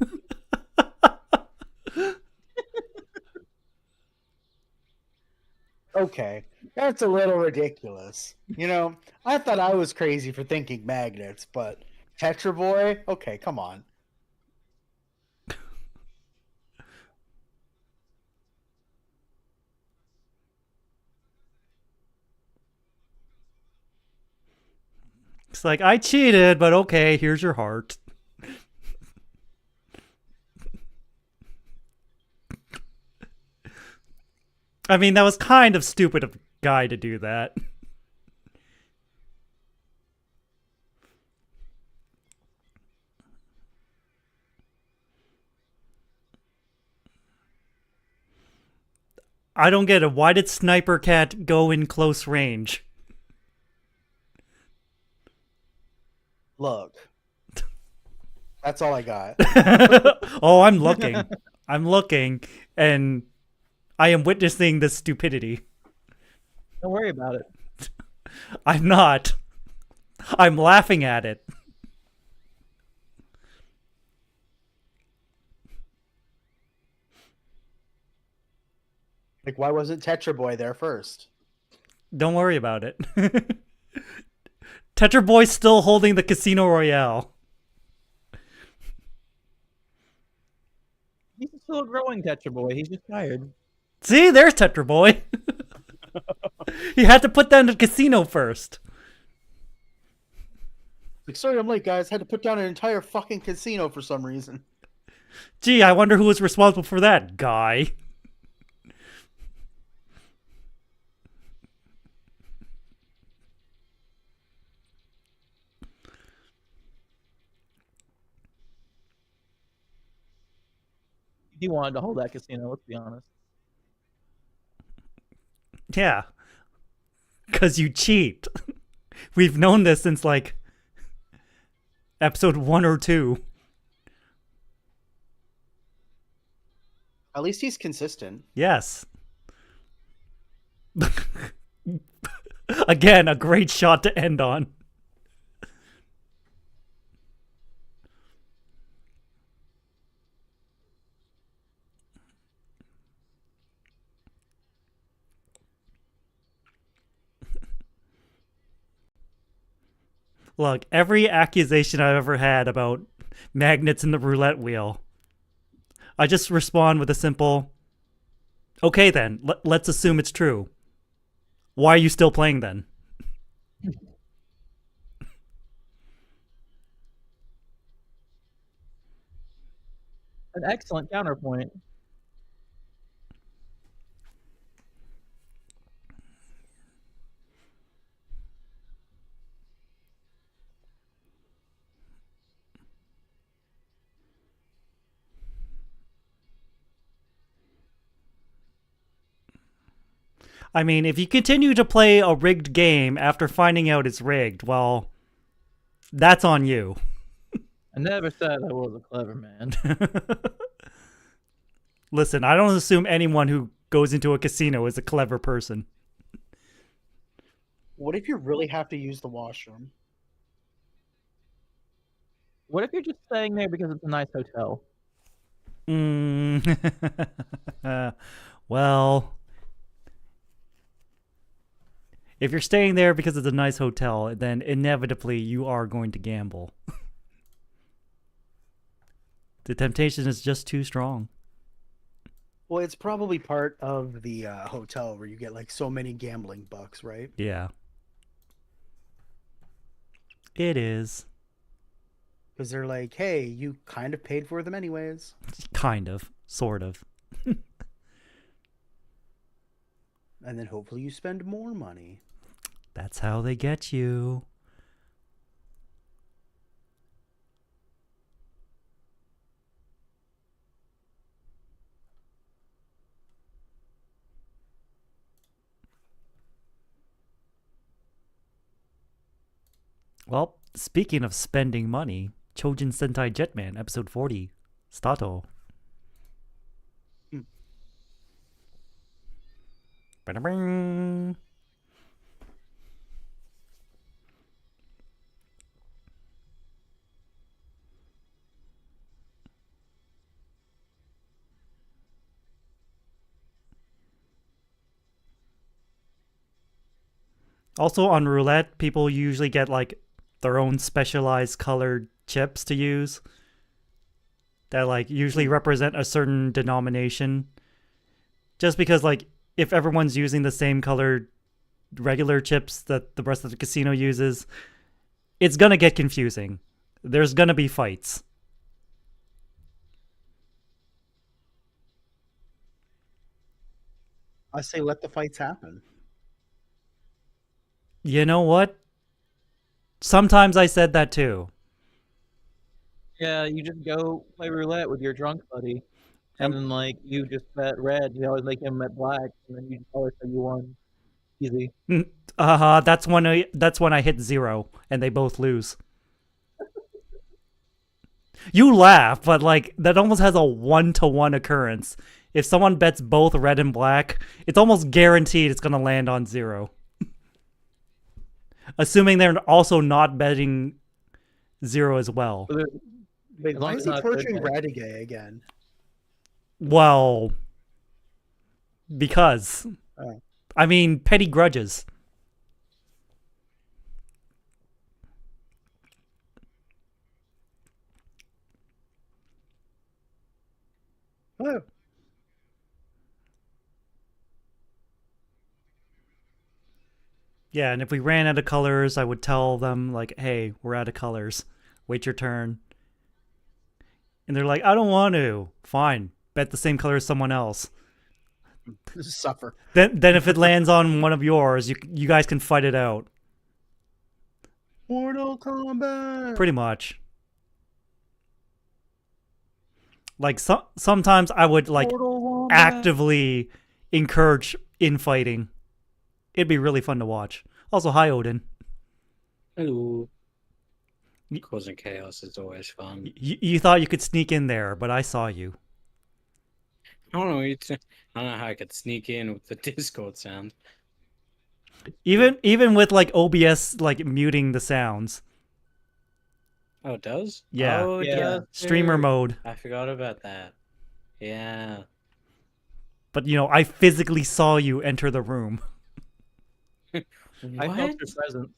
Okay, that's a little ridiculous. You know, I thought I was crazy for thinking magnets, but Tetraboy? Okay, come on. It's like, I cheated, but okay, here's your heart. I mean, that was kind of stupid of Guy to do that. I don't get it. Why did Sniper Cat go in close range? Look. That's all I got. Oh, I'm looking. I'm looking, and I am witnessing this stupidity. Don't worry about it. I'm not. I'm laughing at it. Like, why wasn't Tetraboy there first? Don't worry about it. Tetraboy's still holding the Casino Royale. He's still a growing Tetraboy. He's just tired. See, there's Tetraboy. He had to put down the casino first. Like, sorry, I'm late, guys. Had to put down an entire fucking casino for some reason. Gee, I wonder who was responsible for that, guy. He wanted to hold that casino, let's be honest. Yeah. Because you cheat. We've known this since, like, episode 1 or 2. At least he's consistent. Yes. Again, a great shot to end on. Look, every accusation I've ever had about magnets in the roulette wheel, I just respond with a simple, okay then, let's assume it's true. Why are you still playing then? An excellent counterpoint. I mean, if you continue to play a rigged game after finding out it's rigged, well, that's on you. I never said I was a clever man. Listen, I don't assume anyone who goes into a casino is a clever person. What if you really have to use the washroom? What if you're just staying there because it's a nice hotel? Well, if you're staying there because it's a nice hotel, then inevitably you are going to gamble. The temptation is just too strong. Well, it's probably part of the hotel where you get like so many gambling bucks, right? Yeah. It is. Because they're like, hey, you kind of paid for them anyways. Kind of. Sort of. And then hopefully you spend more money. That's how they get you. Well, speaking of spending money, Choujin Sentai Jetman, episode 40, Stato. Ba-da-bing. Also on roulette, people usually get like their own specialized colored chips to use that like usually represent a certain denomination. Just because like if everyone's using the same colored regular chips that the rest of the casino uses, it's gonna get confusing. There's gonna be fights. I say let the fights happen. You know what? Sometimes I said that too. Yeah, you just go play roulette with your drunk buddy. And then like you just bet red, you always make him at black, and then you always say you won. Easy. That's when I hit 0 and they both lose. You laugh, but like that almost has a 1-to-1 occurrence. If someone bets both red and black, it's almost guaranteed it's gonna land on 0. Assuming they're also not betting 0 as well. Wait, Why is he torturing Radiguet again? Well, because Oh. I mean, petty grudges. Oh. Yeah, and if we ran out of colors, I would tell them, like, hey, we're out of colors. Wait your turn. And they're like, I don't want to. Fine. Bet the same color as someone else. Suffer. Then if it lands on one of yours, you guys can fight it out. Mortal Kombat. Pretty much. Like, sometimes I would, like, actively encourage infighting. It'd be really fun to watch. Also, hi, Odin. Hello. Causing chaos is always fun. You thought you could sneak in there, but I saw you. I don't know. I don't know how I could sneak in with the Discord sound. Even with like OBS like muting the sounds. Oh, it does? Yeah. Oh, it Yeah. does Streamer too. mode. I forgot about that. Yeah. But you know, I physically saw you enter the room. I felt What? your presence.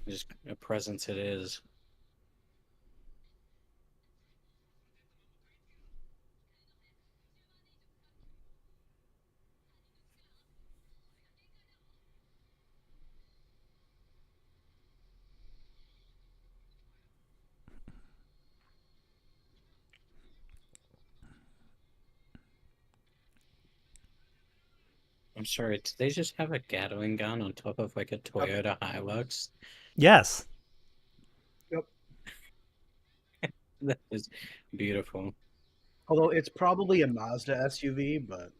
Just a presence it is. I'm sorry, did they just have a Gatling gun on top of like a Toyota Hilux? Yes. That is beautiful. Although it's probably a Mazda SUV, but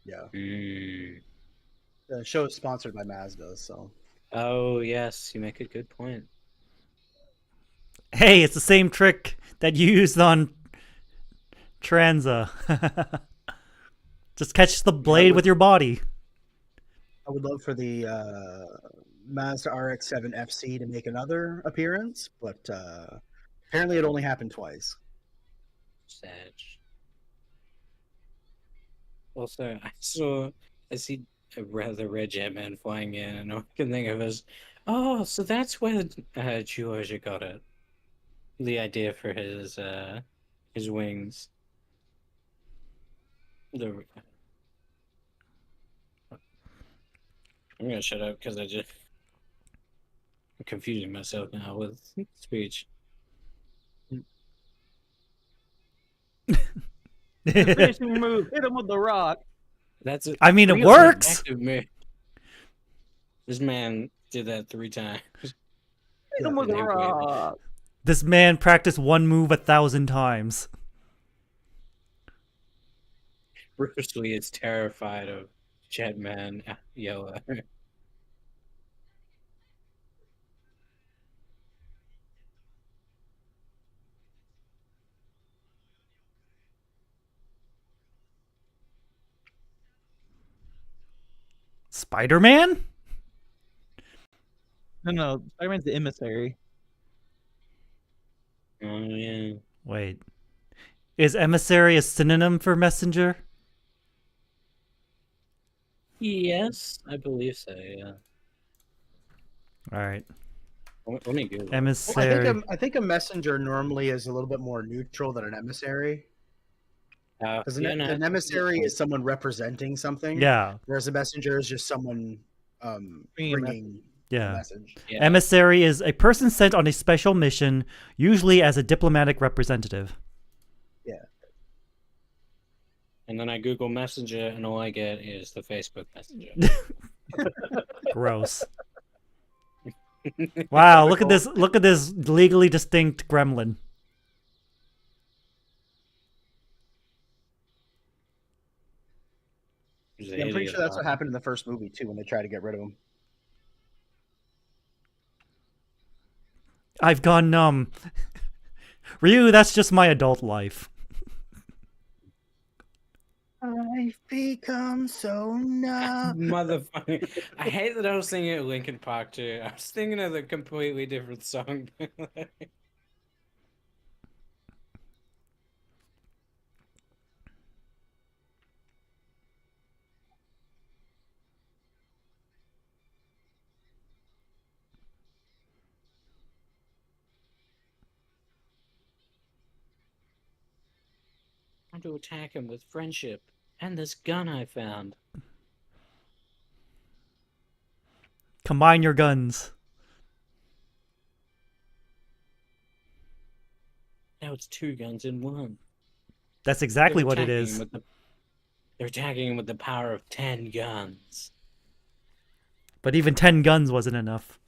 yeah. Mm. The show is sponsored by Mazda, so. Oh, yes, you make a good point. Hey, it's the same trick that you used on Transa. Just catch the blade with your body. I would love for the Mazda RX-7 FC to make another appearance, but apparently it only happened twice. Sag. Also, I see the red Jetman flying in, and all I can think of is, oh, so that's where Choujin got it. The idea for his wings. I'm gonna shut up because I'm confusing myself now with speech. The finishing move. Hit him with the rock. That's it. I mean, it works. This man did that 3 times. Hit him with the Yeah. rock. This man practiced one move 1,000 times. Bruce Lee is terrified of Jetman Yellow. Spider-Man? No, Spider-Man's the emissary. Oh yeah. Wait. Is emissary a synonym for messenger? Yes, I believe so. Yeah. All right. Let me Google. Well, Emissary. I think a messenger normally is a little bit more neutral than an emissary. Because an emissary is someone representing something. Yeah. Whereas a messenger is just someone bringing a Yeah. message. Yeah. Emissary is a person sent on a special mission, usually as a diplomatic representative. And then I Google Messenger, and all I get is the Facebook Messenger. Gross. Wow, look at this legally distinct gremlin. He's a Yeah, I'm pretty hideous sure that's what bastard. happened in the first movie too when they tried to get rid of him. I've gone numb. Ryu, that's just my adult life. I've become so numb. Motherfucker. I hate that I was singing it Linkin Park too. I was thinking of a completely different song. Trying to attack him with friendship and this gun I found. Combine your guns. Now it's 2 guns in 1. That's exactly They're what it attacking him is. with the- They're attacking him with the power of 10 guns. But even 10 guns wasn't enough.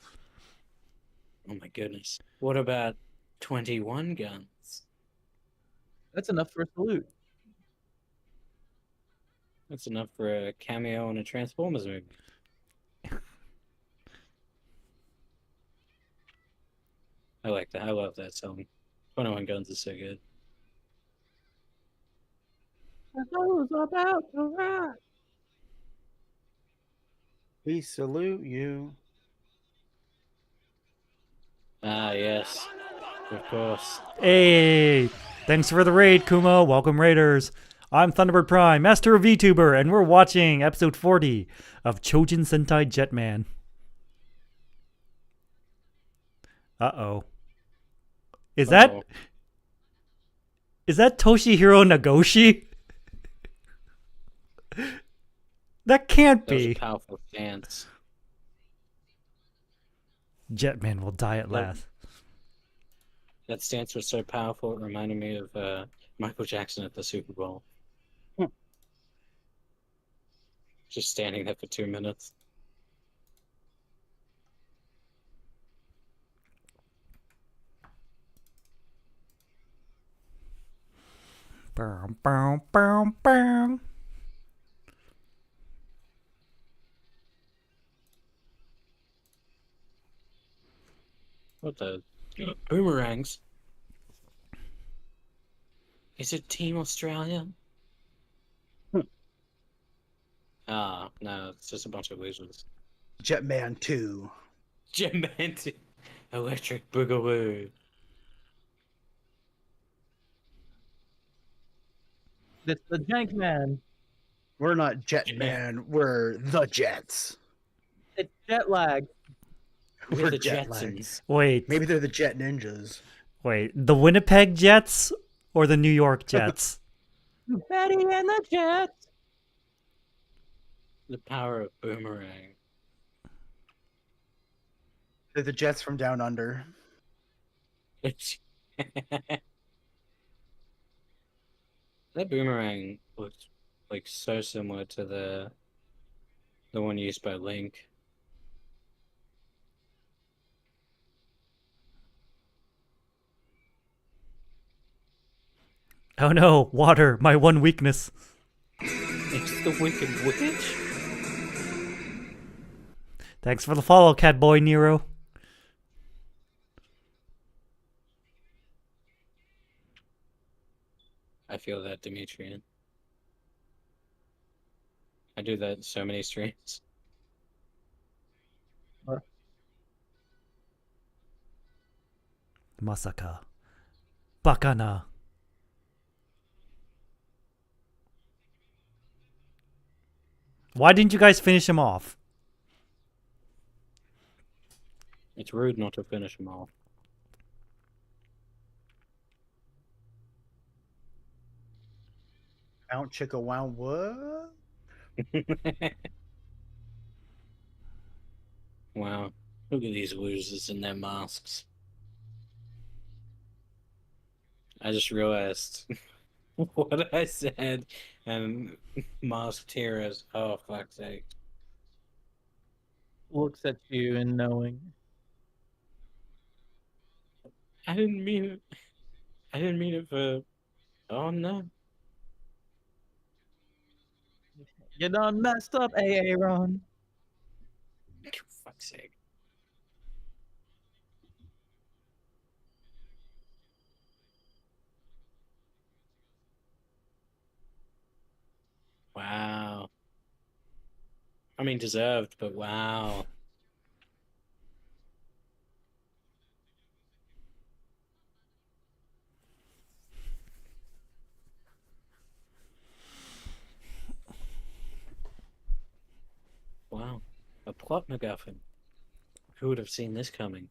Oh my goodness. What about 21 guns? That's enough for a salute. That's enough for a cameo in a Transformers movie. I like that. I love that song. 21 Guns is so good. Who's about to rock? We salute you. Ah, yes. Of course. Hey, thanks for the raid, Kuma. Welcome, Raiders. I'm Thunderbird Prime, Master of VTuber, and we're watching episode 40 of Choujin Sentai Jetman. Uh-oh. Is that Toshihiro Nagoshi? That can't That was a be. powerful stance. Jetman will die at last. That stance was so powerful, it reminded me of Michael Jackson at the Super Bowl. Just standing there for 2 minutes. Boom, boom, boom, boom. What the? Boomerangs? Is it Team Australia? Ah, no, it's just a bunch of losers. Jetman 2. Jetman, Electric Boogaloo. It's the Jank Man. We're not Jetman, we're the Jets. It's jet lag. We're the jet lag. Jetsons. Wait, Maybe they're the Jet Ninjas. wait. The Winnipeg Jets or the New York Jets? Betty and the Jets. The power of Boomerang. They're the Jets from Down Under. That boomerang looks like so similar to the one used by Link. Oh no, water, my one weakness. It's the Wicked Witch. Thanks for the follow, Catboy Nero. I feel that, Demetrian. I do that in so many streams. Masaka. Bakana. Why didn't you guys finish him off? It's rude not to finish them off. Count Chicka Wow what? Wow. Look at these losers in their masks. I just realized what I said, and masked heroes. Oh, fuck's sake. Looks at you and knowing. I didn't mean it. I didn't mean it for... Oh, no. You done messed up, Aaron. For fuck's sake. Wow. I mean, deserved, but wow. Wow. A plot MacGuffin. Who would have seen this coming?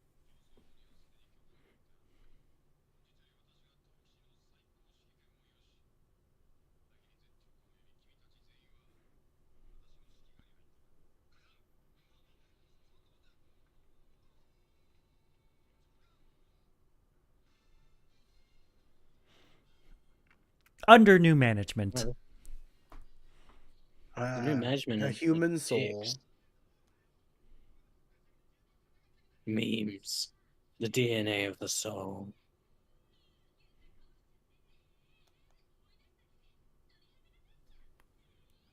Under new management. Well, the new management a of human soul. dicks. Memes. The DNA of the soul.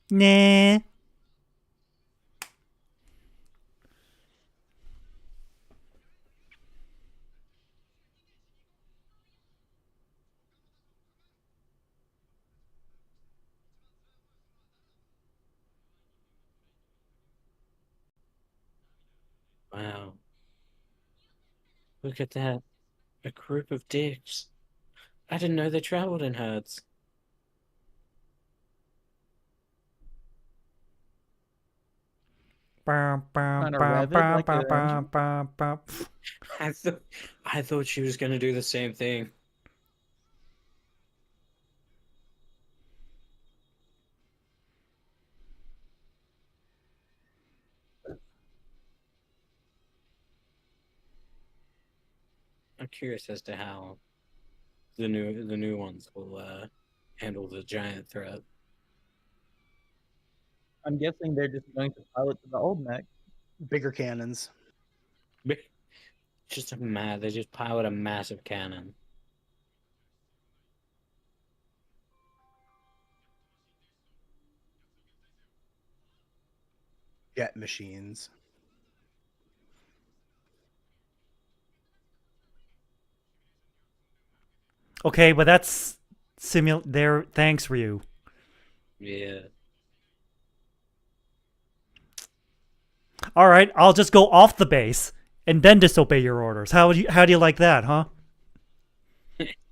Nah. Wow. Look at that. A group of dicks. I didn't know they traveled in herds. Bum, bum, Kinda bum, rev it bum, like bum, a bum, engine. bum, bum. I thought she was gonna do the same thing. I'm curious as to how the new ones will handle the giant threat. I'm guessing they're just going to pilot to the old mech. Bigger cannons. Just they just pilot a massive cannon. Jet machines. Okay, but that's there. Thanks, Ryu. Yeah. All right, I'll just go off the base and then disobey your orders. How do you like that, huh?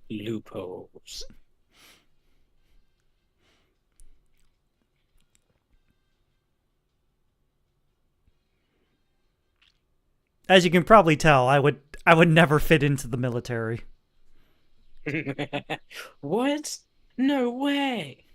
Loopholes. As you can probably tell, I would never fit into the military. What? No way.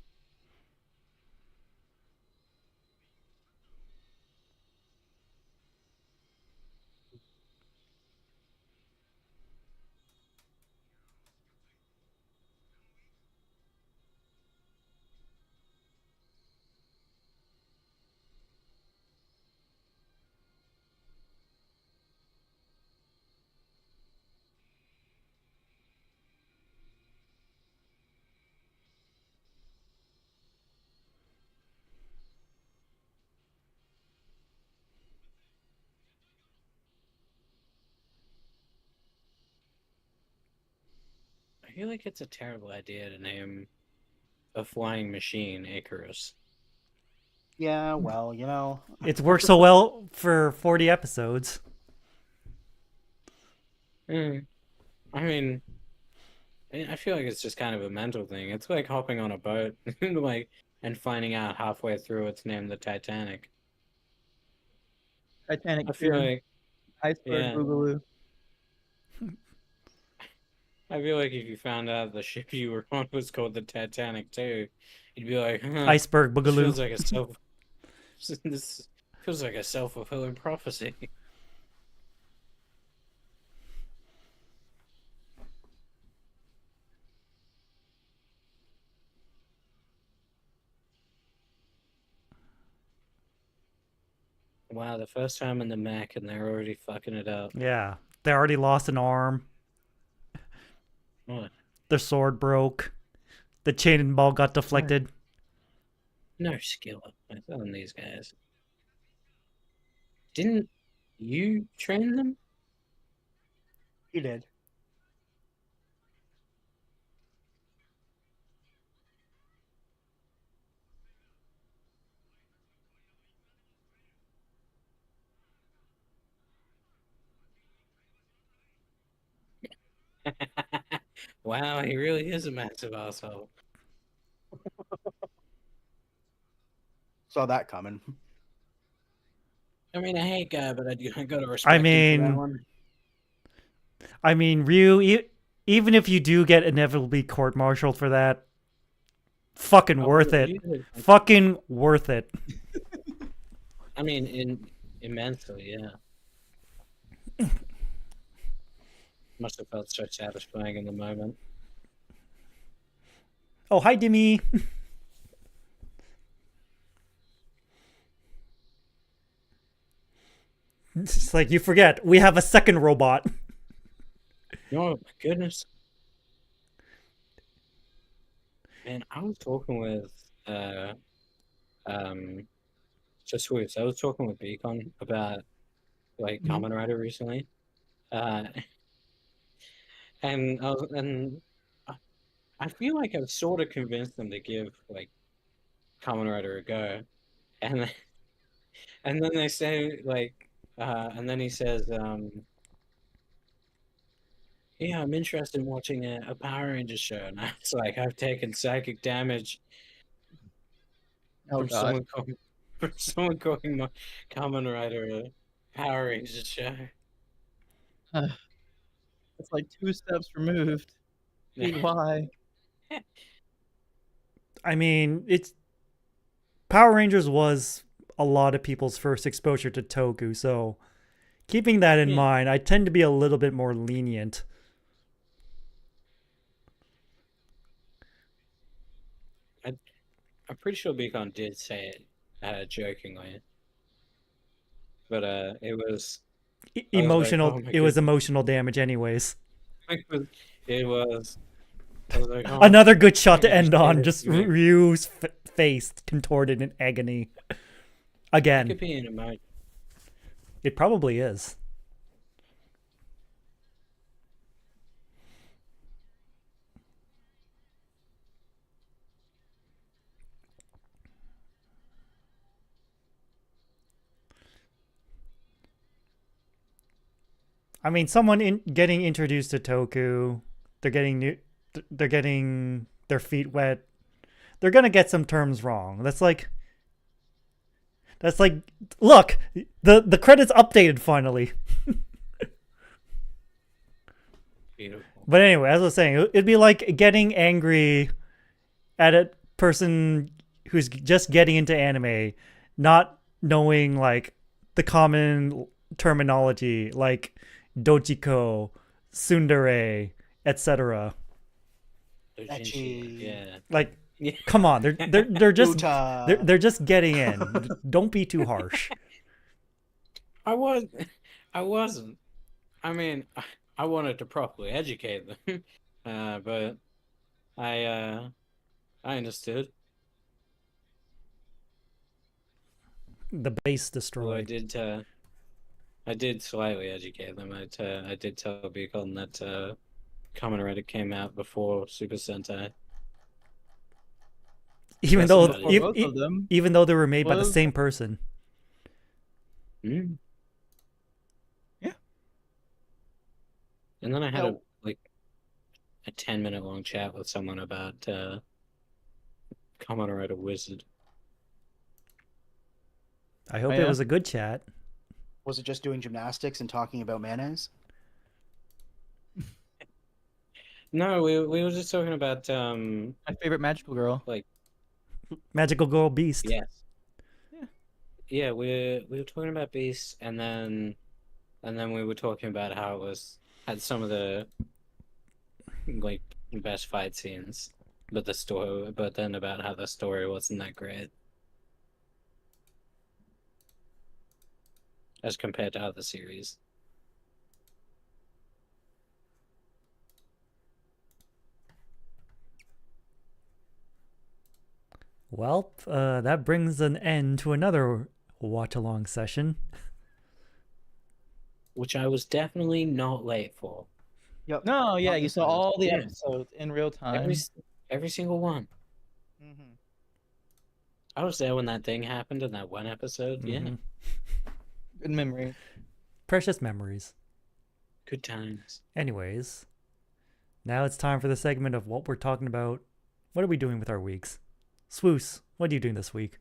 I feel like it's a terrible idea to name a flying machine Icarus. Yeah, well, you know. It's worked so well for 40 episodes. I mean, I feel like it's just kind of a mental thing. It's like hopping on a boat, and finding out halfway through it's named the Titanic. Titanic I feel 2, like, Iceberg yeah. Boogaloo. I feel like if you found out the ship you were on was called the Titanic too, you'd be like, Iceberg this Boogaloo. feels like a this feels like a self-fulfilling prophecy. Wow, the first time in the mech and they're already fucking it up. Yeah, they already lost an arm. What? Their sword broke. The chain and ball got deflected. no skill on these guys. Didn't you train them? He did. Wow, he really is a massive asshole. Saw that coming. I mean, I hate guy, but I gotta respect him for that one. I mean, Ryu, even if you do get inevitably court-martialed for that, fucking worth it. Fucking worth it. I mean, immensely, yeah. Must have felt so satisfying in the moment. Oh, hi, Dimmy. It's like you forget, we have a second robot. Oh my goodness. Man, I was talking with just Swift. I was talking with Beacon about like Kamen Rider recently. And I feel like I've sort of convinced them to give like Kamen Rider a go. And and then they say like and then he says, yeah, I'm interested in watching a Power Rangers show. And I was like, I've taken psychic damage Oh from god. someone calling my Kamen Rider a Power Rangers show. It's like 2 steps removed. Gee, why? I mean, it's Power Rangers was a lot of people's first exposure to Toku, so keeping that in mind, I tend to be a little bit more lenient. I'm pretty sure Beacon did say it jokingly, but it was Emotional. oh my it was goodness. emotional damage, anyways. It was. I was like, oh, Another good shot to I end on. understand Just it, man. Ryu's face contorted in agony. It Again, could be an emoji. it probably is. I mean, someone getting introduced to Toku, they're getting their feet wet. They're gonna get some terms wrong. That's like, look, the credits updated finally. Beautiful. But anyway, as I was saying, it'd be like getting angry at a person who's just getting into anime, not knowing like the common terminology like dojiko, tsundere, etc. Dojinshi, yeah. Like, Yeah. come on, they're just Uta. they're just getting in. Don't be too harsh. I wasn't. I mean, I wanted to properly educate them, but I understood. The base Well, destroyed. I did slightly educate them. I did tell Beacon that Kamen Rider came out before Super Sentai. Even That's though about it. Both of them. even though they were made by the Was- same person. Mm. Yeah. And then I had No. a 10-minute long chat with someone about Kamen Rider Wizard. I hope Oh, it yeah? was a good chat. Was it just doing gymnastics and talking about mayonnaise? No, we were just talking about My favorite magical girl. Magical Girl Beast. yes. Yeah. Yeah, we were talking about Beast, and then we were talking about how it had some of the like best fight scenes, but then about how the story wasn't that great as compared to other series. Well, that brings an end to another watch-along session. Which I was definitely not late for. Yep. No, yeah, you saw all the Yeah. episodes in real time. Every single one. Mhm. I was there when that thing happened in that one episode. Yeah, Mhm. Good memory. Precious memories. good times. Anyways, now it's time for the segment of what we're talking about. What are we doing with our weeks? Swoos, what are you doing this week?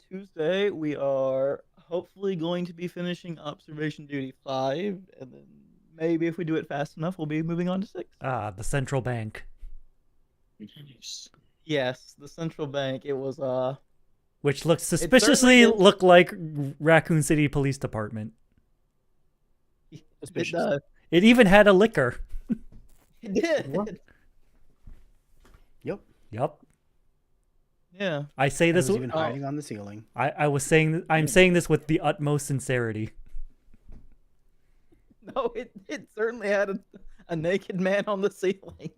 Tuesday, we are hopefully going to be finishing Observation Duty 5, and then maybe if we do it fast enough, we'll be moving on to 6. Ah, the central bank, Nice. Yes, the Central Bank. It was which looks certainly suspiciously did. look like Raccoon City Police Department. it Suspicious. does. It even had a liquor. It did. What? Yep. Yup. Yeah. I say It this. was even hiding on the ceiling. I'm saying this with the utmost sincerity. No, it certainly had a naked man on the ceiling.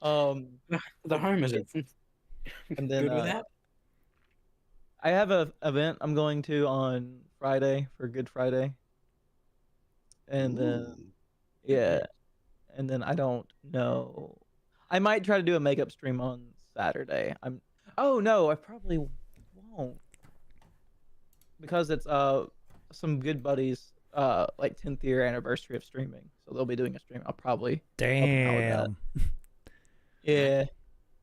The harm is it. And then Good with that? I have a event I'm going to on Friday for Good Friday. And then Ooh. yeah, and then I don't know. I might try to do a makeup stream on Saturday. Oh no, I probably won't. Because it's some good buddies like 10th year anniversary of streaming. So they'll be doing a stream. I'll probably help them out with that. Damn. Yeah,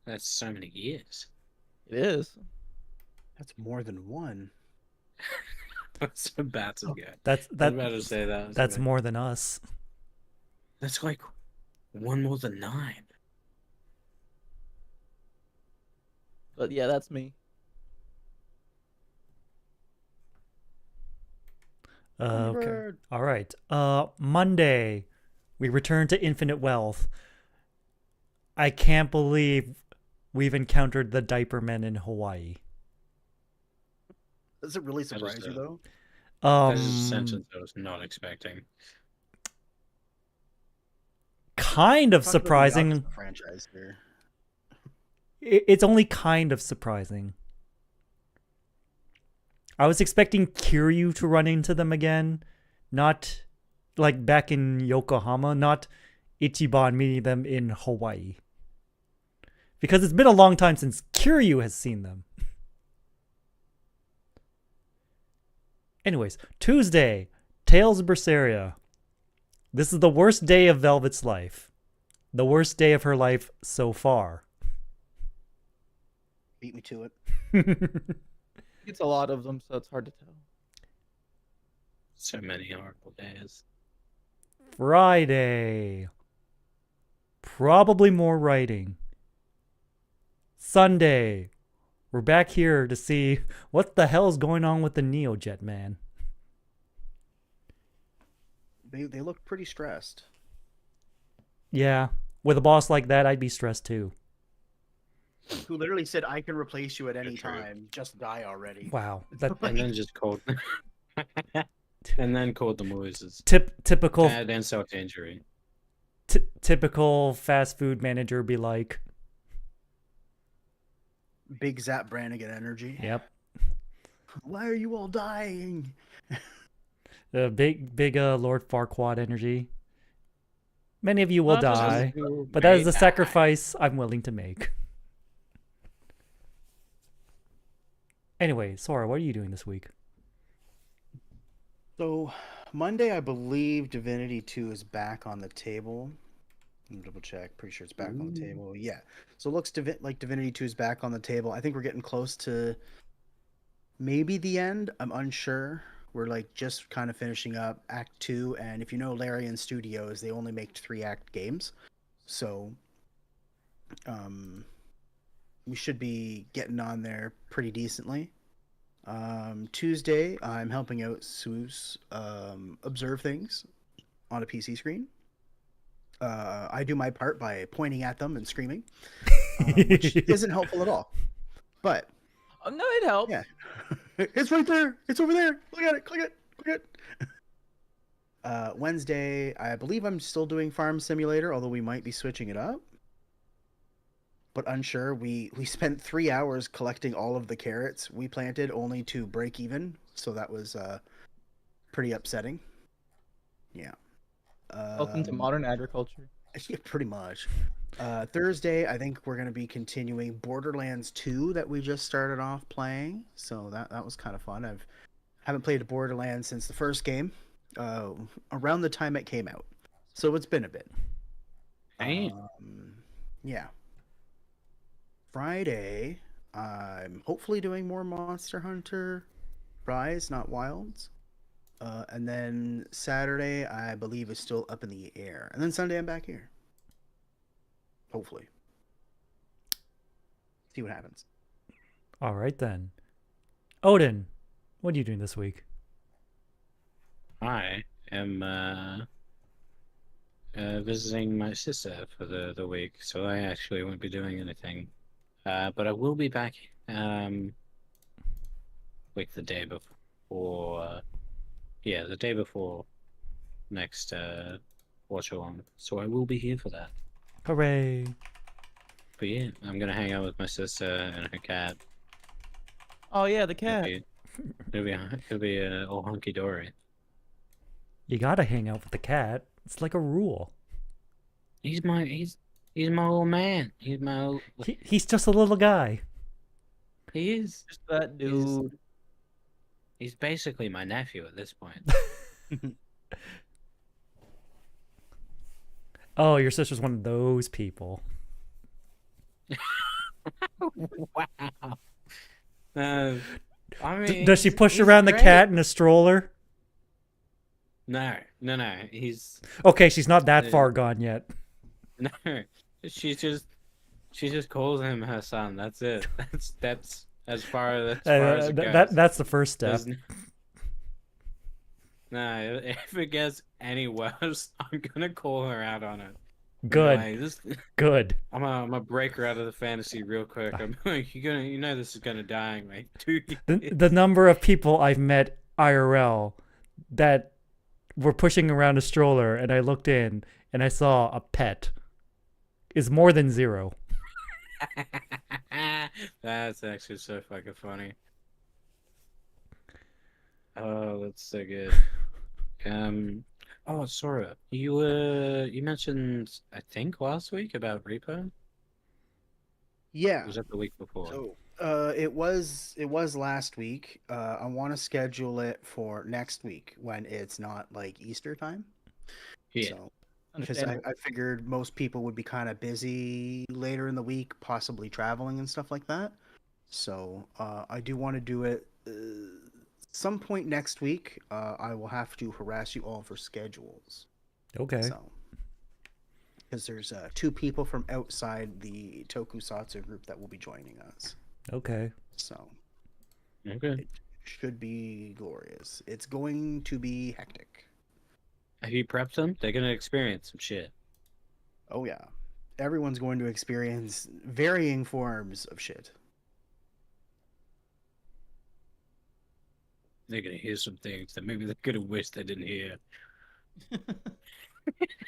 That's so many years. it is. That's more than one. That's about to go. That's I was about to say that. that's more than us. That's like one more than 9. But yeah, that's me. Okay. Bird. All right. Monday, we return to Infinite Wealth. I can't believe we've encountered the Diaper Men in Hawaii. Does it really That was surprise you the- though? That's a sentence I was not expecting. Kind of Talk about the surprising. Yakuza franchise here. It's only kind of surprising. I was expecting Kiryu to run into them again, not like back in Yokohama, not Ichiban meeting them in Hawaii. Because it's been a long time since Kiryu has seen them. Anyways, Tuesday, Tales of Berseria. This is the worst day of Velvet's life. The worst day of her life so far. Beat me to it. It's a lot of them, so it's hard to tell. So many horrible days. Friday. Probably more writing. Sunday. We're back here to see what the hell's going on with the Neo Jetman. They look pretty stressed. Yeah, with a boss like that, I'd be stressed too. Who literally said, "I can replace you at any True. time. Just die already." Wow, that And then just called. And then called the Moises. typical Bad insult to injury. typical fast food manager be like, Big Zap Brannigan energy. yep, Why are you all dying? big Lord Farquaad energy. Many of you will Not just- die, but that is the sacrifice I'm willing to make. Anyway, Sora, what are you doing this week? So, Monday, I believe Divinity 2 is back on the table. Let me double check. Pretty sure it's back on the table. Yeah. So, it looks like Divinity 2 is back on the table. I think we're getting close to maybe the end. I'm unsure. We're like just kind of finishing up Act 2. And if you know Larian Studios, they only make 3-act games. So, we should be getting on there pretty decently. Tuesday, I'm helping out Seuss observe things on a PC screen. I do my part by pointing at them and screaming, which isn't helpful at all. But No, it helps. yeah, it's right there. It's over there. Look at it. Click it. Click it. Wednesday, I believe I'm still doing Farm Simulator, although we might be switching it up. but unsure. We spent 3 hours collecting all of the carrots we planted, only to break even. So that was pretty upsetting. Yeah. Welcome to modern agriculture. Yeah, pretty much. Thursday, I think we're going to be continuing Borderlands 2 that we just started off playing. So that was kind of fun. Haven't played Borderlands since the first game, around the time it came out. So it's been a bit. Damn. Yeah. Friday, I'm hopefully doing more Monster Hunter Rise, not Wilds. And then Saturday, I believe, is still up in the air. And then Sunday, I'm back here. Hopefully. See what happens. All right then. Odin, what are you doing this week? I am visiting my sister for the week, so I actually won't be doing anything. But I will be back like the day before. Yeah, the day before next Watchalong. So I will be here for that. Hooray! But yeah, I'm gonna hang out with my sister and her cat. Oh yeah, the cat. It'll be all hunky dory. You gotta hang out with the cat. It's like a rule. He's my old man. He's my old. He's just a little guy. He is. Just that dude. He's basically my nephew at this point. Oh, your sister's one of those people. Wow. I mean, Does she push he's around the great. cat in a stroller? No. He's Okay, she's not that far gone yet. no. She just calls him her son. That's it. That's as far as it goes. That's the first step. No, if it gets any worse, I'm gonna call her out on it. Good. Anyway, Good. I'm gonna break her out of the fantasy real quick. I'm like, you know this is gonna die in like 2 years. The number of people I've met IRL that were pushing around a stroller and I looked in and I saw a pet is more than zero. That's actually so fucking funny. Oh, that's so good. Oh, Sora, you mentioned I think last week about Repo. Yeah. Or was that the week before? So, it was last week. I want to schedule it for next week when it's not like Easter time. Yeah. So, because I figured most people would be kind of busy later in the week, possibly traveling and stuff like that. So, I do want to do it some point next week. I will have to harass you all for schedules. Okay. So, because there's 2 people from outside the Tokusatsu group that will be joining us. Okay. So, Okay. it should be glorious. It's going to be hectic. Have you prepped them? They're gonna experience some shit. Oh yeah. Everyone's going to experience varying forms of shit. They're gonna hear some things that maybe they could have wished they didn't hear.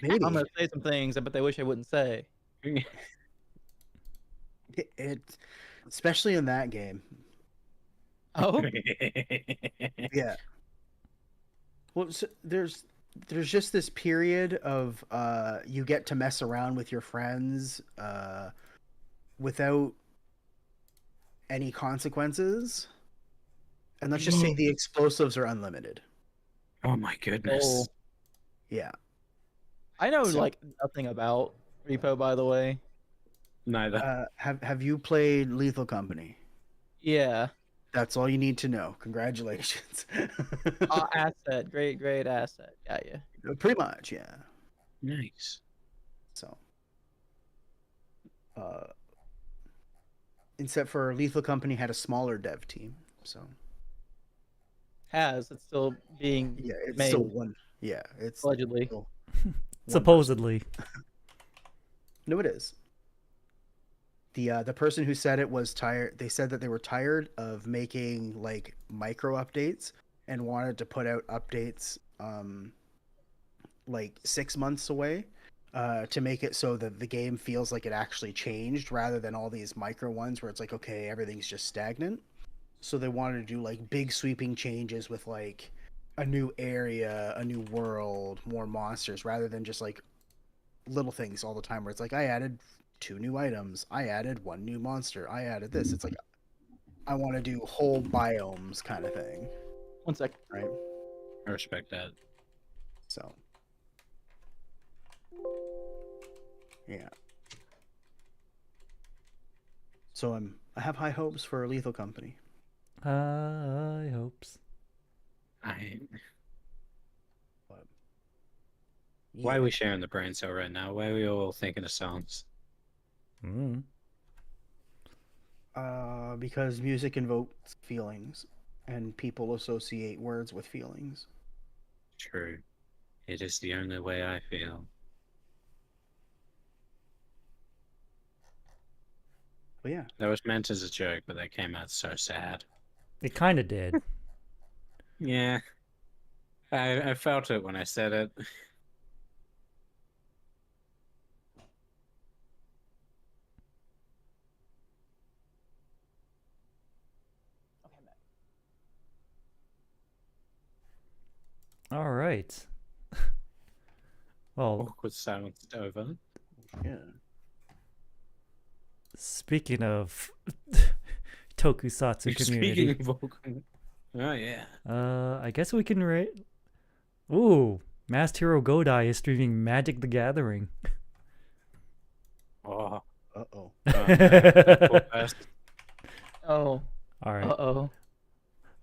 Maybe. I'm gonna say some things, but they wish I wouldn't say. It especially in that game. Oh, Yeah. Well, so there's just this period of you get to mess around with your friends without any consequences. And let's just say the explosives are unlimited. Oh my goodness. Oh. Yeah. I know So- like nothing about Repo, by the way. Neither. Have you played Lethal Company? Yeah. That's all you need to know. Congratulations. Asset, great asset. Got you. Pretty much, yeah. Nice. So, except for Lethal Company had a smaller dev team. So It's still being yeah, it's made still one. Yeah, it's allegedly. still Supposedly. No, it is. The person who said it was tired. They said that they were tired of making like micro updates and wanted to put out updates like 6 months away. to make it so that the game feels like it actually changed rather than all these micro ones where it's like, okay, everything's just stagnant. So they wanted to do like big sweeping changes with like a new area, a new world, more monsters, rather than just like little things all the time where it's like, I added 2 new items, I added 1 new monster, I added this. It's like, I want to do whole biomes kind of thing, 1 sec. right? I respect that. So, yeah. So I have high hopes for Lethal Company. I hopes. But, Why yeah. are we sharing the brain cell right now? Why are we all thinking of songs? Mm. Because music invokes feelings, and people associate words with feelings. True. It is the only way I feel. But yeah, That was meant as a joke, but that came out so sad. It kind of did. Yeah. I felt it when I said it. Okay, I'm back. All right. Well, Awkward silence over. yeah. speaking of tokusatsu community, Speaking of awkward... Oh, yeah. I guess we can rate. Ooh, Masked Hero Godai is streaming Magic the Gathering. Oh. Uh-oh. Poor person. Oh. All right, Uh-oh.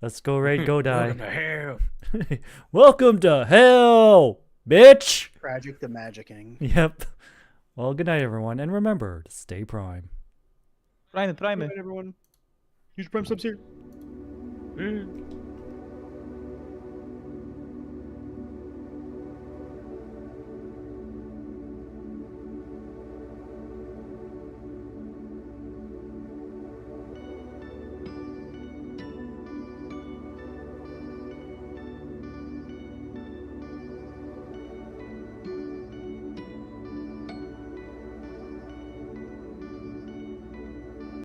let's go raid Godai. Welcome to hell. Welcome to hell, bitch. Tragic the Magicking. Yep. Well, good night, everyone, and remember to stay prime. Prime. Good night, everyone. Huge Prime subs here. Mm.